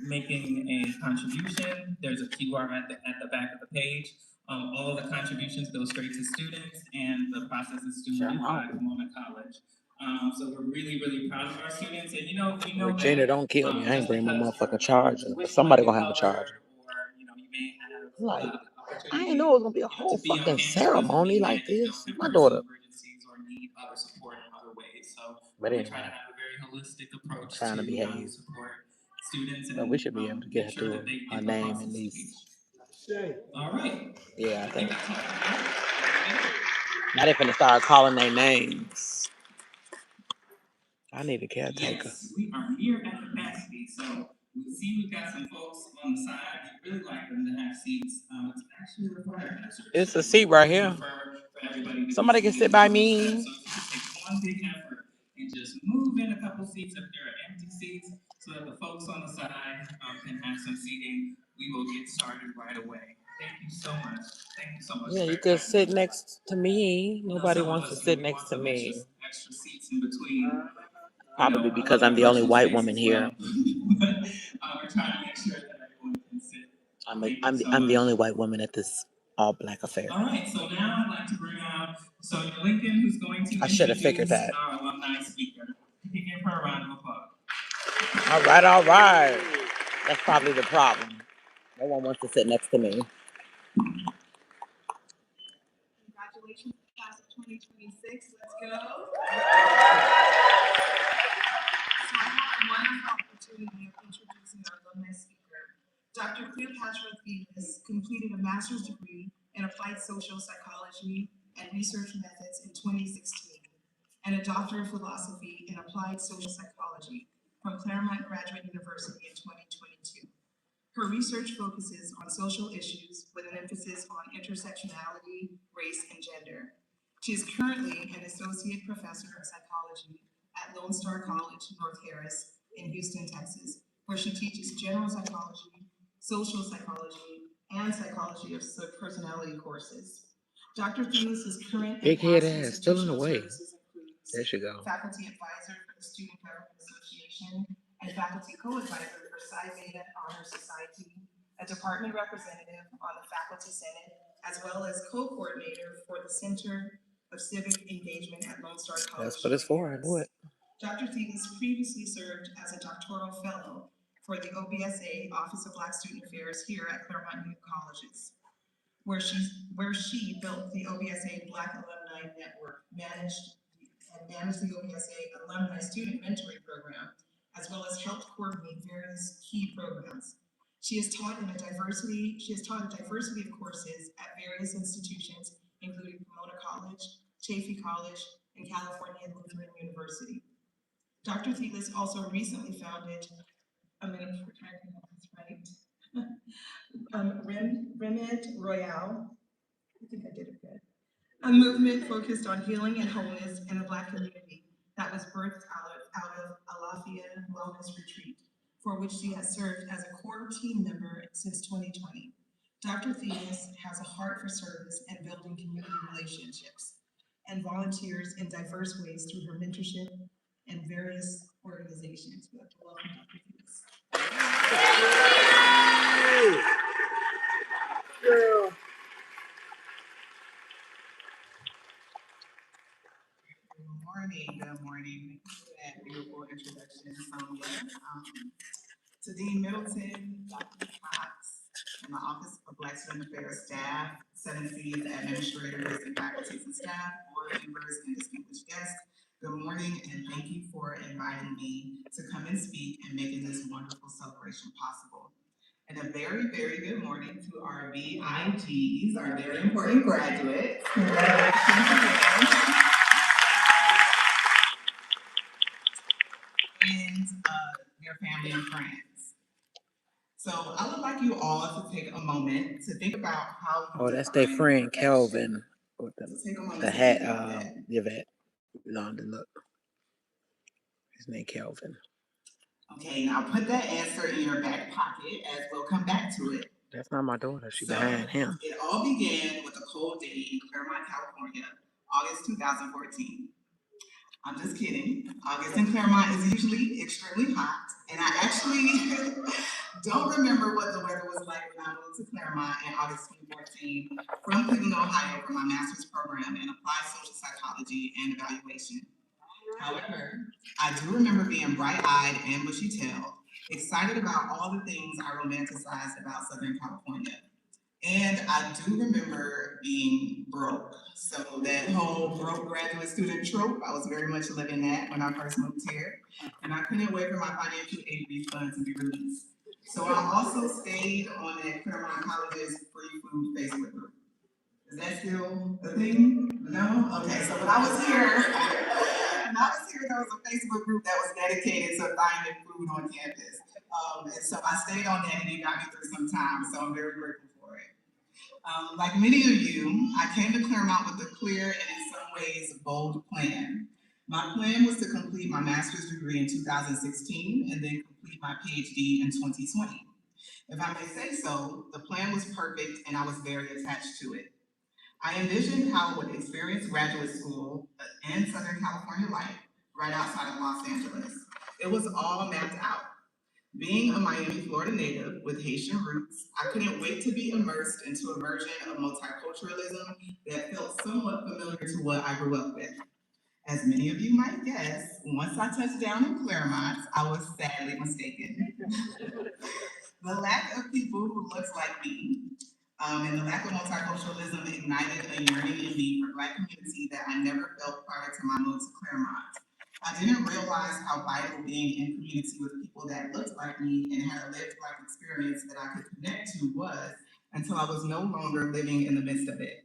making a contribution, there's a QR at the back of the page. All of the contributions go straight to students, and the process is student by Pomona College. So we're really, really proud of our students, and Regina, that, don't kill me. I ain't bringing my because motherfucking charger. you wish Somebody like gonna the have a color, charger. or you may have Like, the I opportunity, didn't know it was gonna be a to whole be on fucking campus doesn't ceremony mean like that you this. don't have My personal daughter. emergencies or need other support in other ways. So But we anyway, try to have a very holistic approach trying to to behave. support students and But we should be able to get make her sure through that they her get name across at the least. speech. All right. Yeah, I think. that's all I got. Now they finna start calling their names. I need a caretaker. Yes, we are near at capacity, so we see we've got some folks on the side. We really like them to have seats. It's actually required. It's a seat right here. Somebody can sit by me. So if you take one big effort and just move in a couple seats if there are empty seats, so that the folks on the side can have some seating, we will get started right away. Thank you so much. Thank you so much. Yeah, you could sit next to me. Nobody wants to sit next to me. Extra seats in between. Probably because I'm the only white woman here. But we're trying to make sure that everyone can sit. I'm the only white woman at this all black affair. All right, so now I'd like to bring out Sonia Lincoln, who's going to I should have figured that. our alumni speaker. You can give her a round of applause. All right. That's probably the problem. No one wants to sit next to me. Congratulations, class of 2026. Let's go. So I have the wonderful opportunity of introducing our alumni speaker. Dr. Cleopatra Themis completed a master's degree in applied social psychology and research methods in 2016, and a doctor of philosophy in applied social psychology from Claremont Graduate University in 2022. Her research focuses on social issues with an emphasis on intersectionality, race, and gender. She is currently an associate professor of psychology at Lone Star College, North Harris, in Houston, Texas, where she teaches general psychology, social psychology, and psychology of personality courses. Dr. Themis' current Big head ass, institutional still in the way. services includes There she go. faculty advisor for the Student Government Association and faculty co-advisor for Psi Beta Honor Society, a department representative on the Faculty Senate, as well as co-coordinator for the Center of Civic Engagement at Lone Star College. That's what it's for. I knew it. Dr. Themis previously served as a doctoral fellow for the OBSA Office of Black Student Affairs here at Claremont Youth Colleges, where she built the OBSA Black Alumni Network, managed the OBSA Alumni Student Mentoring Program, as well as helped coordinate various key programs. She has taught a diversity of courses at various institutions, including Pomona College, Chaffey College, and California Lutheran University. Dr. Themis also recently founded, I'm going to try to get this right, Remit Royale, I think I did it good, a movement focused on healing and wholeness in the Black community that was birthed out of Alafia Wellness Retreat, for which she has served as a core team member since 2020. Dr. Themis has a heart for service and building community relationships, and volunteers in diverse ways through her mentorship and various organizations. We have to welcome Dr. Themis. Good morning. Thank you for that beautiful introduction, Sonia. To Dean Middleton, Dr. Cox, and the Office of Black Student Affairs staff, Senate administrators, and faculties and staff, board members, and distinguished guests, good morning, and thank you for inviting me to come and speak and making this wonderful celebration possible. And a very, very good morning to our VIGs, our very important graduates. Congratulations. And your family and friends. So I would like you all to take a moment to think about how you Oh, that's their define friend perfection. Kelvin with So take a moment the to hat, think about that. Yvette. London, look. His name Kelvin. Okay, now put that answer in your back pocket as we'll come back to it. That's not my daughter. She So, behind him. it all began with a cold day in Claremont, California, August 2014. I'm just kidding. August in Claremont is usually extremely hot, and I actually don't remember what the weather was like when I moved to Claremont in August 2014 from Cleveland, Ohio for my master's program in applied social psychology and evaluation. However, I do remember being bright-eyed and bushy-tailed, excited about all the things I romanticized about Southern California. And I do remember being broke. So that whole broke graduate student trope, I was very much living that when I first moved here. And I couldn't wait for my financial aid refund to be released. So I also stayed on that Claremont College's free food Facebook group. Is that still a thing? No? Okay, so when I was here, there was a Facebook group that was dedicated to finding food on campus. And so I stayed on that and it got me through some time, so I'm very grateful for it. Like many of you, I came to Claremont with a clear and in some ways bold plan. My plan was to complete my master's degree in 2016 and then complete my PhD in 2020. If I may say so, the plan was perfect and I was very attached to it. I envisioned how I would experience graduate school and Southern California life right outside of Los Angeles. It was all mapped out. Being a Miami, Florida native with Haitian roots, I couldn't wait to be immersed into a version of multiculturalism that felt somewhat familiar to what I grew up with. As many of you might guess, once I touched down in Claremont, I was sadly mistaken. The lack of people who looked like me and the lack of multiculturalism ignited a yearning in me for Black community that I never felt prior to my move to Claremont. I didn't realize how vital being in community with people that looked like me and had a lived life experience that I could connect to was until I was no longer living in the midst of it.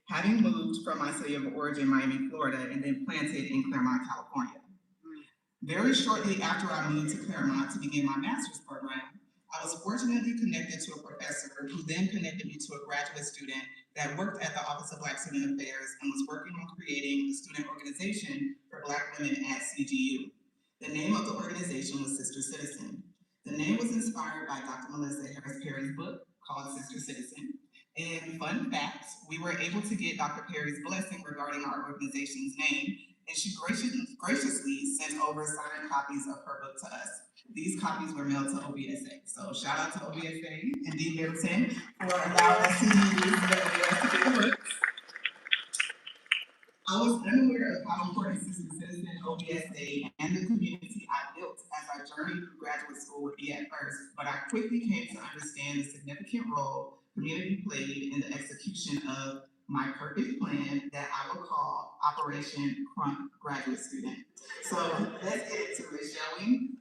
Having moved from my city of origin, Miami, Florida, and then planted in Claremont, California. Very shortly after I moved to Claremont to begin my master's program, I was fortunately connected to a professor who then connected me to a graduate student that worked at the Office of Black Student Affairs and was working on creating a student organization for Black women at CGU. The name of the organization was Sister Citizen. The name was inspired by Dr. Melissa Harris Perry's book called Sister Citizen. And fun fact, we were able to get Dr. Perry's blessing regarding our organization's name, and she graciously sent over signed copies of her book to us. These copies were mailed to OBSA. So shout out to OBSA and Dean Middleton for allowing us to use the book. I was unaware of how important Sister Citizen, OBSA, and the community I built as I journeyed through graduate school would be at first, but I quickly came to understand the significant role community played in the execution of my perfect plan that I will call Operation Crunk Graduate Student. So let's get into it, shall we?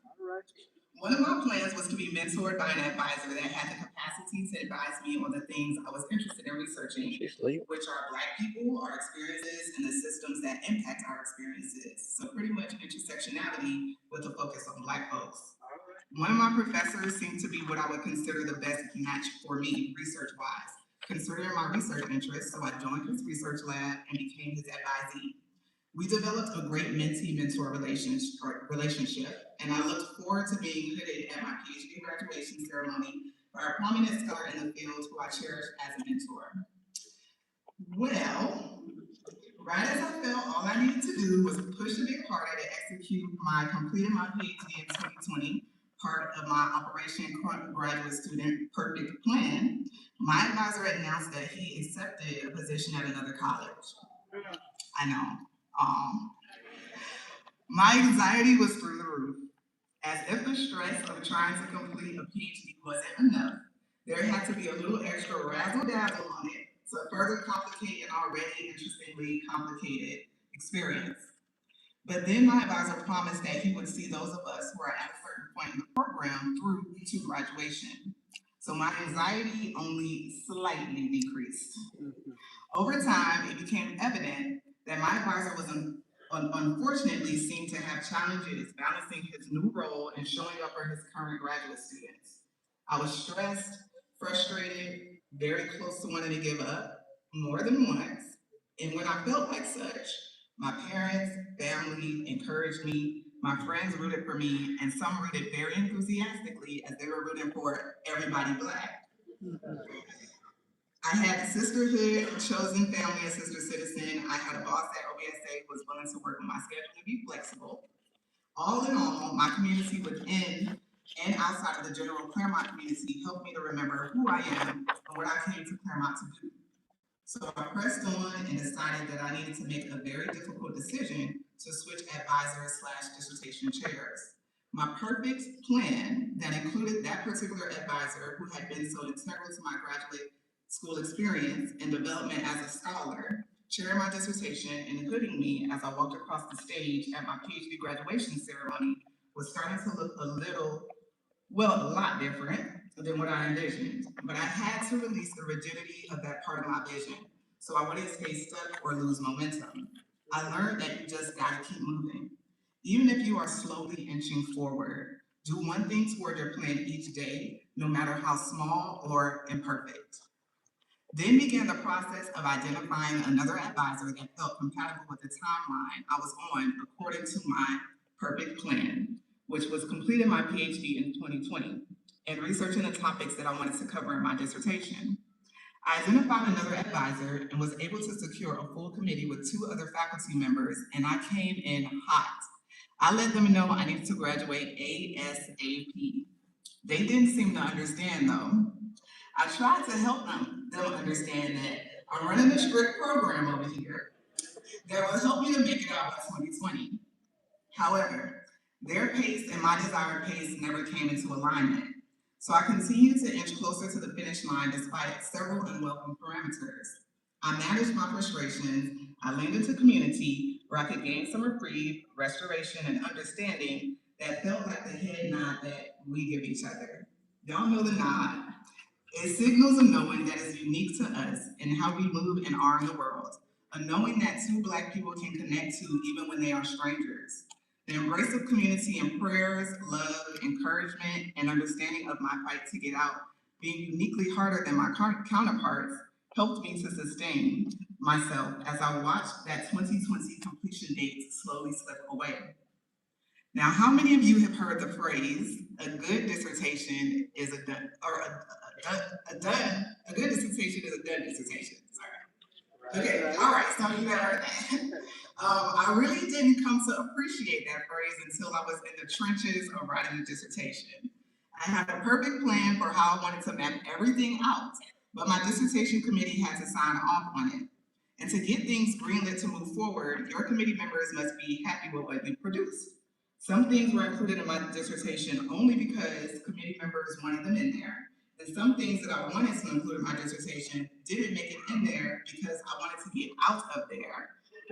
One of my plans was to be mentored by an advisor that had the capacity to advise me on the things I was interested in researching, which are Black people, our experiences, and the systems that impact our experiences. So pretty much intersectionality with a focus on Black folks. One of my professors seemed to be what I would consider the best match for me research-wise. Considering my research interests, so I joined his research lab and became his advisee. We developed a great mentee-mentor relationship, and I looked forward to being hooded at my PhD graduation ceremony by a prominent scholar in the field who I cherish as a mentor. Well, right as I felt all I needed to do was push a bit harder to execute completing my PhD in 2020, part of my Operation Crunk Graduate Student Perfect Plan, my advisor announced that he accepted a position at another college. I know. My anxiety was through the roof. As if the stress of trying to complete a PhD wasn't enough, there had to be a little extra razzle-dazzle on it to further complicate an already interestingly complicated experience. But then my advisor promised that he would see those of us who are at a certain point in the program through to graduation. So my anxiety only slightly decreased. Over time, it became evident that my advisor was unfortunately seemed to have challenges balancing his new role and showing up for his current graduate students. I was stressed, frustrated, very close to wanting to give up more than once. And when I felt like such, my parents, family encouraged me, my friends rooted for me, and some rooted very enthusiastically as they were rooting for everybody Black. I had sisterhood, chosen family, and sister citizen. I had a boss at OBSA who was willing to work with my schedule and be flexible. All in all, my community within and outside of the general Claremont community helped me to remember who I am and what I came to Claremont to do. So I pressed on and decided that I needed to make a very difficult decision to switch advisors / dissertation chairs. My perfect plan that included that particular advisor who had been so integral to my graduate school experience and development as a scholar, chairing my dissertation and hooding me as I walked across the stage at my PhD graduation ceremony was starting to look a lot different than what I envisioned. But I had to release the rigidity of that part of my vision so I wouldn't stay stuck or lose momentum. I learned that you just gotta keep moving. Even if you are slowly inching forward, do one thing toward your plan each day, no matter how small or imperfect. Then began the process of identifying another advisor that felt compatible with the timeline I was on according to my perfect plan, which was completing my PhD in 2020 and researching the topics that I wanted to cover in my dissertation. I identified another advisor and was able to secure a full committee with 2 other faculty members, and I came in hot. I let them know I needed to graduate ASAP. They didn't seem to understand though. I tried to help them understand that I'm running a strict program over here that will help me to make it out by 2020. However, their pace and my desired pace never came into alignment. So I continued to inch closer to the finish line despite several unwelcome parameters. I managed my frustrations. I leaned into community where I could gain some reprieve, restoration, and understanding that felt like the head nod that we give each other. Y'all know the nod. It signals a knowing that is unique to us and how we move and are in the world. A knowing that 2 Black people can connect to even when they are strangers. The embrace of community and prayers, love, encouragement, and understanding of my fight to get out, being uniquely harder than my counterparts, helped me to sustain myself as I watched that 2020 completion date slowly slip away. Now, how many of you have heard the phrase, a good dissertation is a done, or a good dissertation is a done dissertation? Sorry. Okay, all right, some of you have heard that. I really didn't come to appreciate that phrase until I was in the trenches of writing a dissertation. I had a perfect plan for how I wanted to map everything out, but my dissertation committee had to sign off on it. And to get things greenlit to move forward, your committee members must be happy with what you produced. Some things were included in my dissertation only because committee members wanted them in there. And some things that I wanted to include in my dissertation didn't make it in there because I wanted to get out of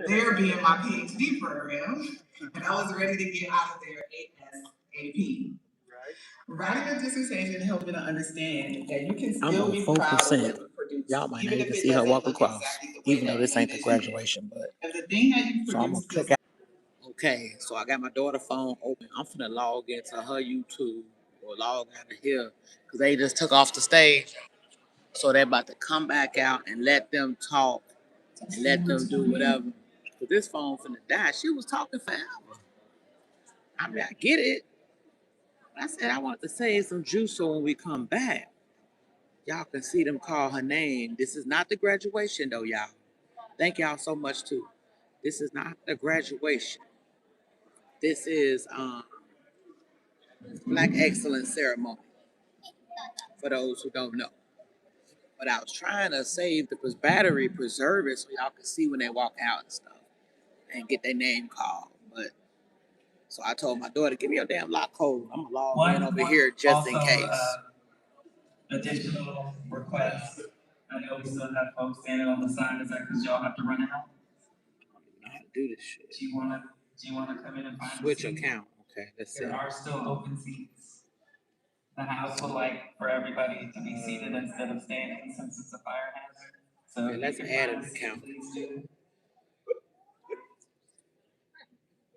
there being my PhD program, and I was ready to get out of there ASAP. Writing a dissertation helped me to understand that you can still be proud of what you produce. Y'all might not even see her walk across, even though this ain't the graduation, but the thing that you so I'm gonna click out. Okay, so I got my daughter phone open. I'm finna log into her YouTube or log out of here because they just took off the stage. So they're about to come back out and let them talk and let them do whatever. But this phone finna die. She was talking forever. I mean, I get it. I said I wanted to save some juice so when we come back, y'all can see them call her name. This is not the graduation though, y'all. Thank y'all so much too. This is not the graduation. This is Black Excellence Ceremony for those who don't know. But I was trying to save the battery, preserve it so y'all can see when they walk out and stuff and get their name called. But so I told my daughter, give me your damn lock code. I'm gonna log in over here just in case. Additional requests. I know we still have folks standing on the side. Is that because y'all have to run out? I don't even know how to do this shit. Do you wanna come in and find switch account? Okay, let's see. There are still open seats. The house would like for everybody to be seated instead of standing since it's a fire hazard. So okay, let's add an account.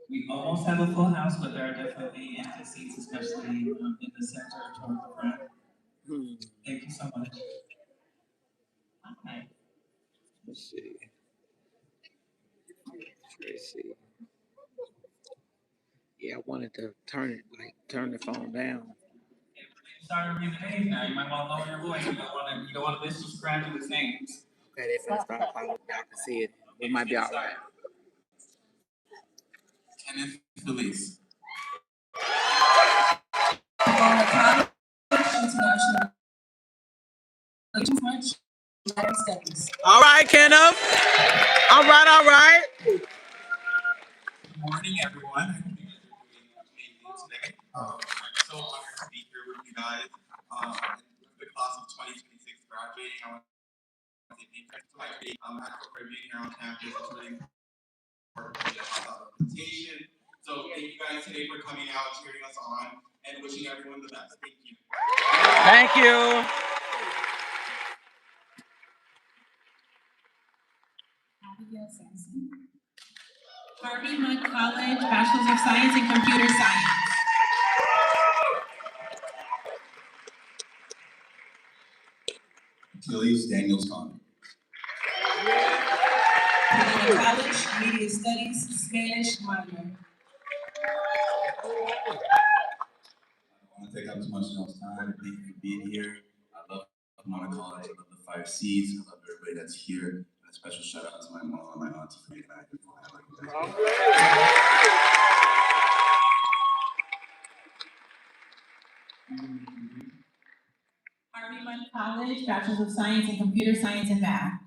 We almost have a full house, but there are definitely empty seats, especially in the center toward the front. Thank you so much. Hi. Let's see. Tracy. Yeah, I wanted to turn the phone down. Starting to read the names now. You might want to lower your voice. You don't want to miss these graduates' names. Okay, they finna start calling. Y'all can see it. It might be all right. Kenneth Felice. All right, Kenneth. All right, all right. Good morning, everyone. I hope you guys are doing amazing today. I'm so honored to be here with you guys. The class of 2026 graduating. I want to say thank you so much for being here on campus. It's really important to get a representation. So thank you guys today for coming out, cheering us on, and wishing everyone the best. Thank you. Thank you. Abigail Sampson. Harvey Mudd College, Bachelor's of Science in Computer Science. Achilles Daniels Conner. College, Media Studies, Spanish minor. I don't want to take up too much of y'all's time. Thank you for being here. I love Pomona College. I love the 5 Cs. I love everybody that's here. And a special shout out to my mom and my auntie for making that happen. Harvey Mudd College, Bachelor's of Science in Computer Science and Math.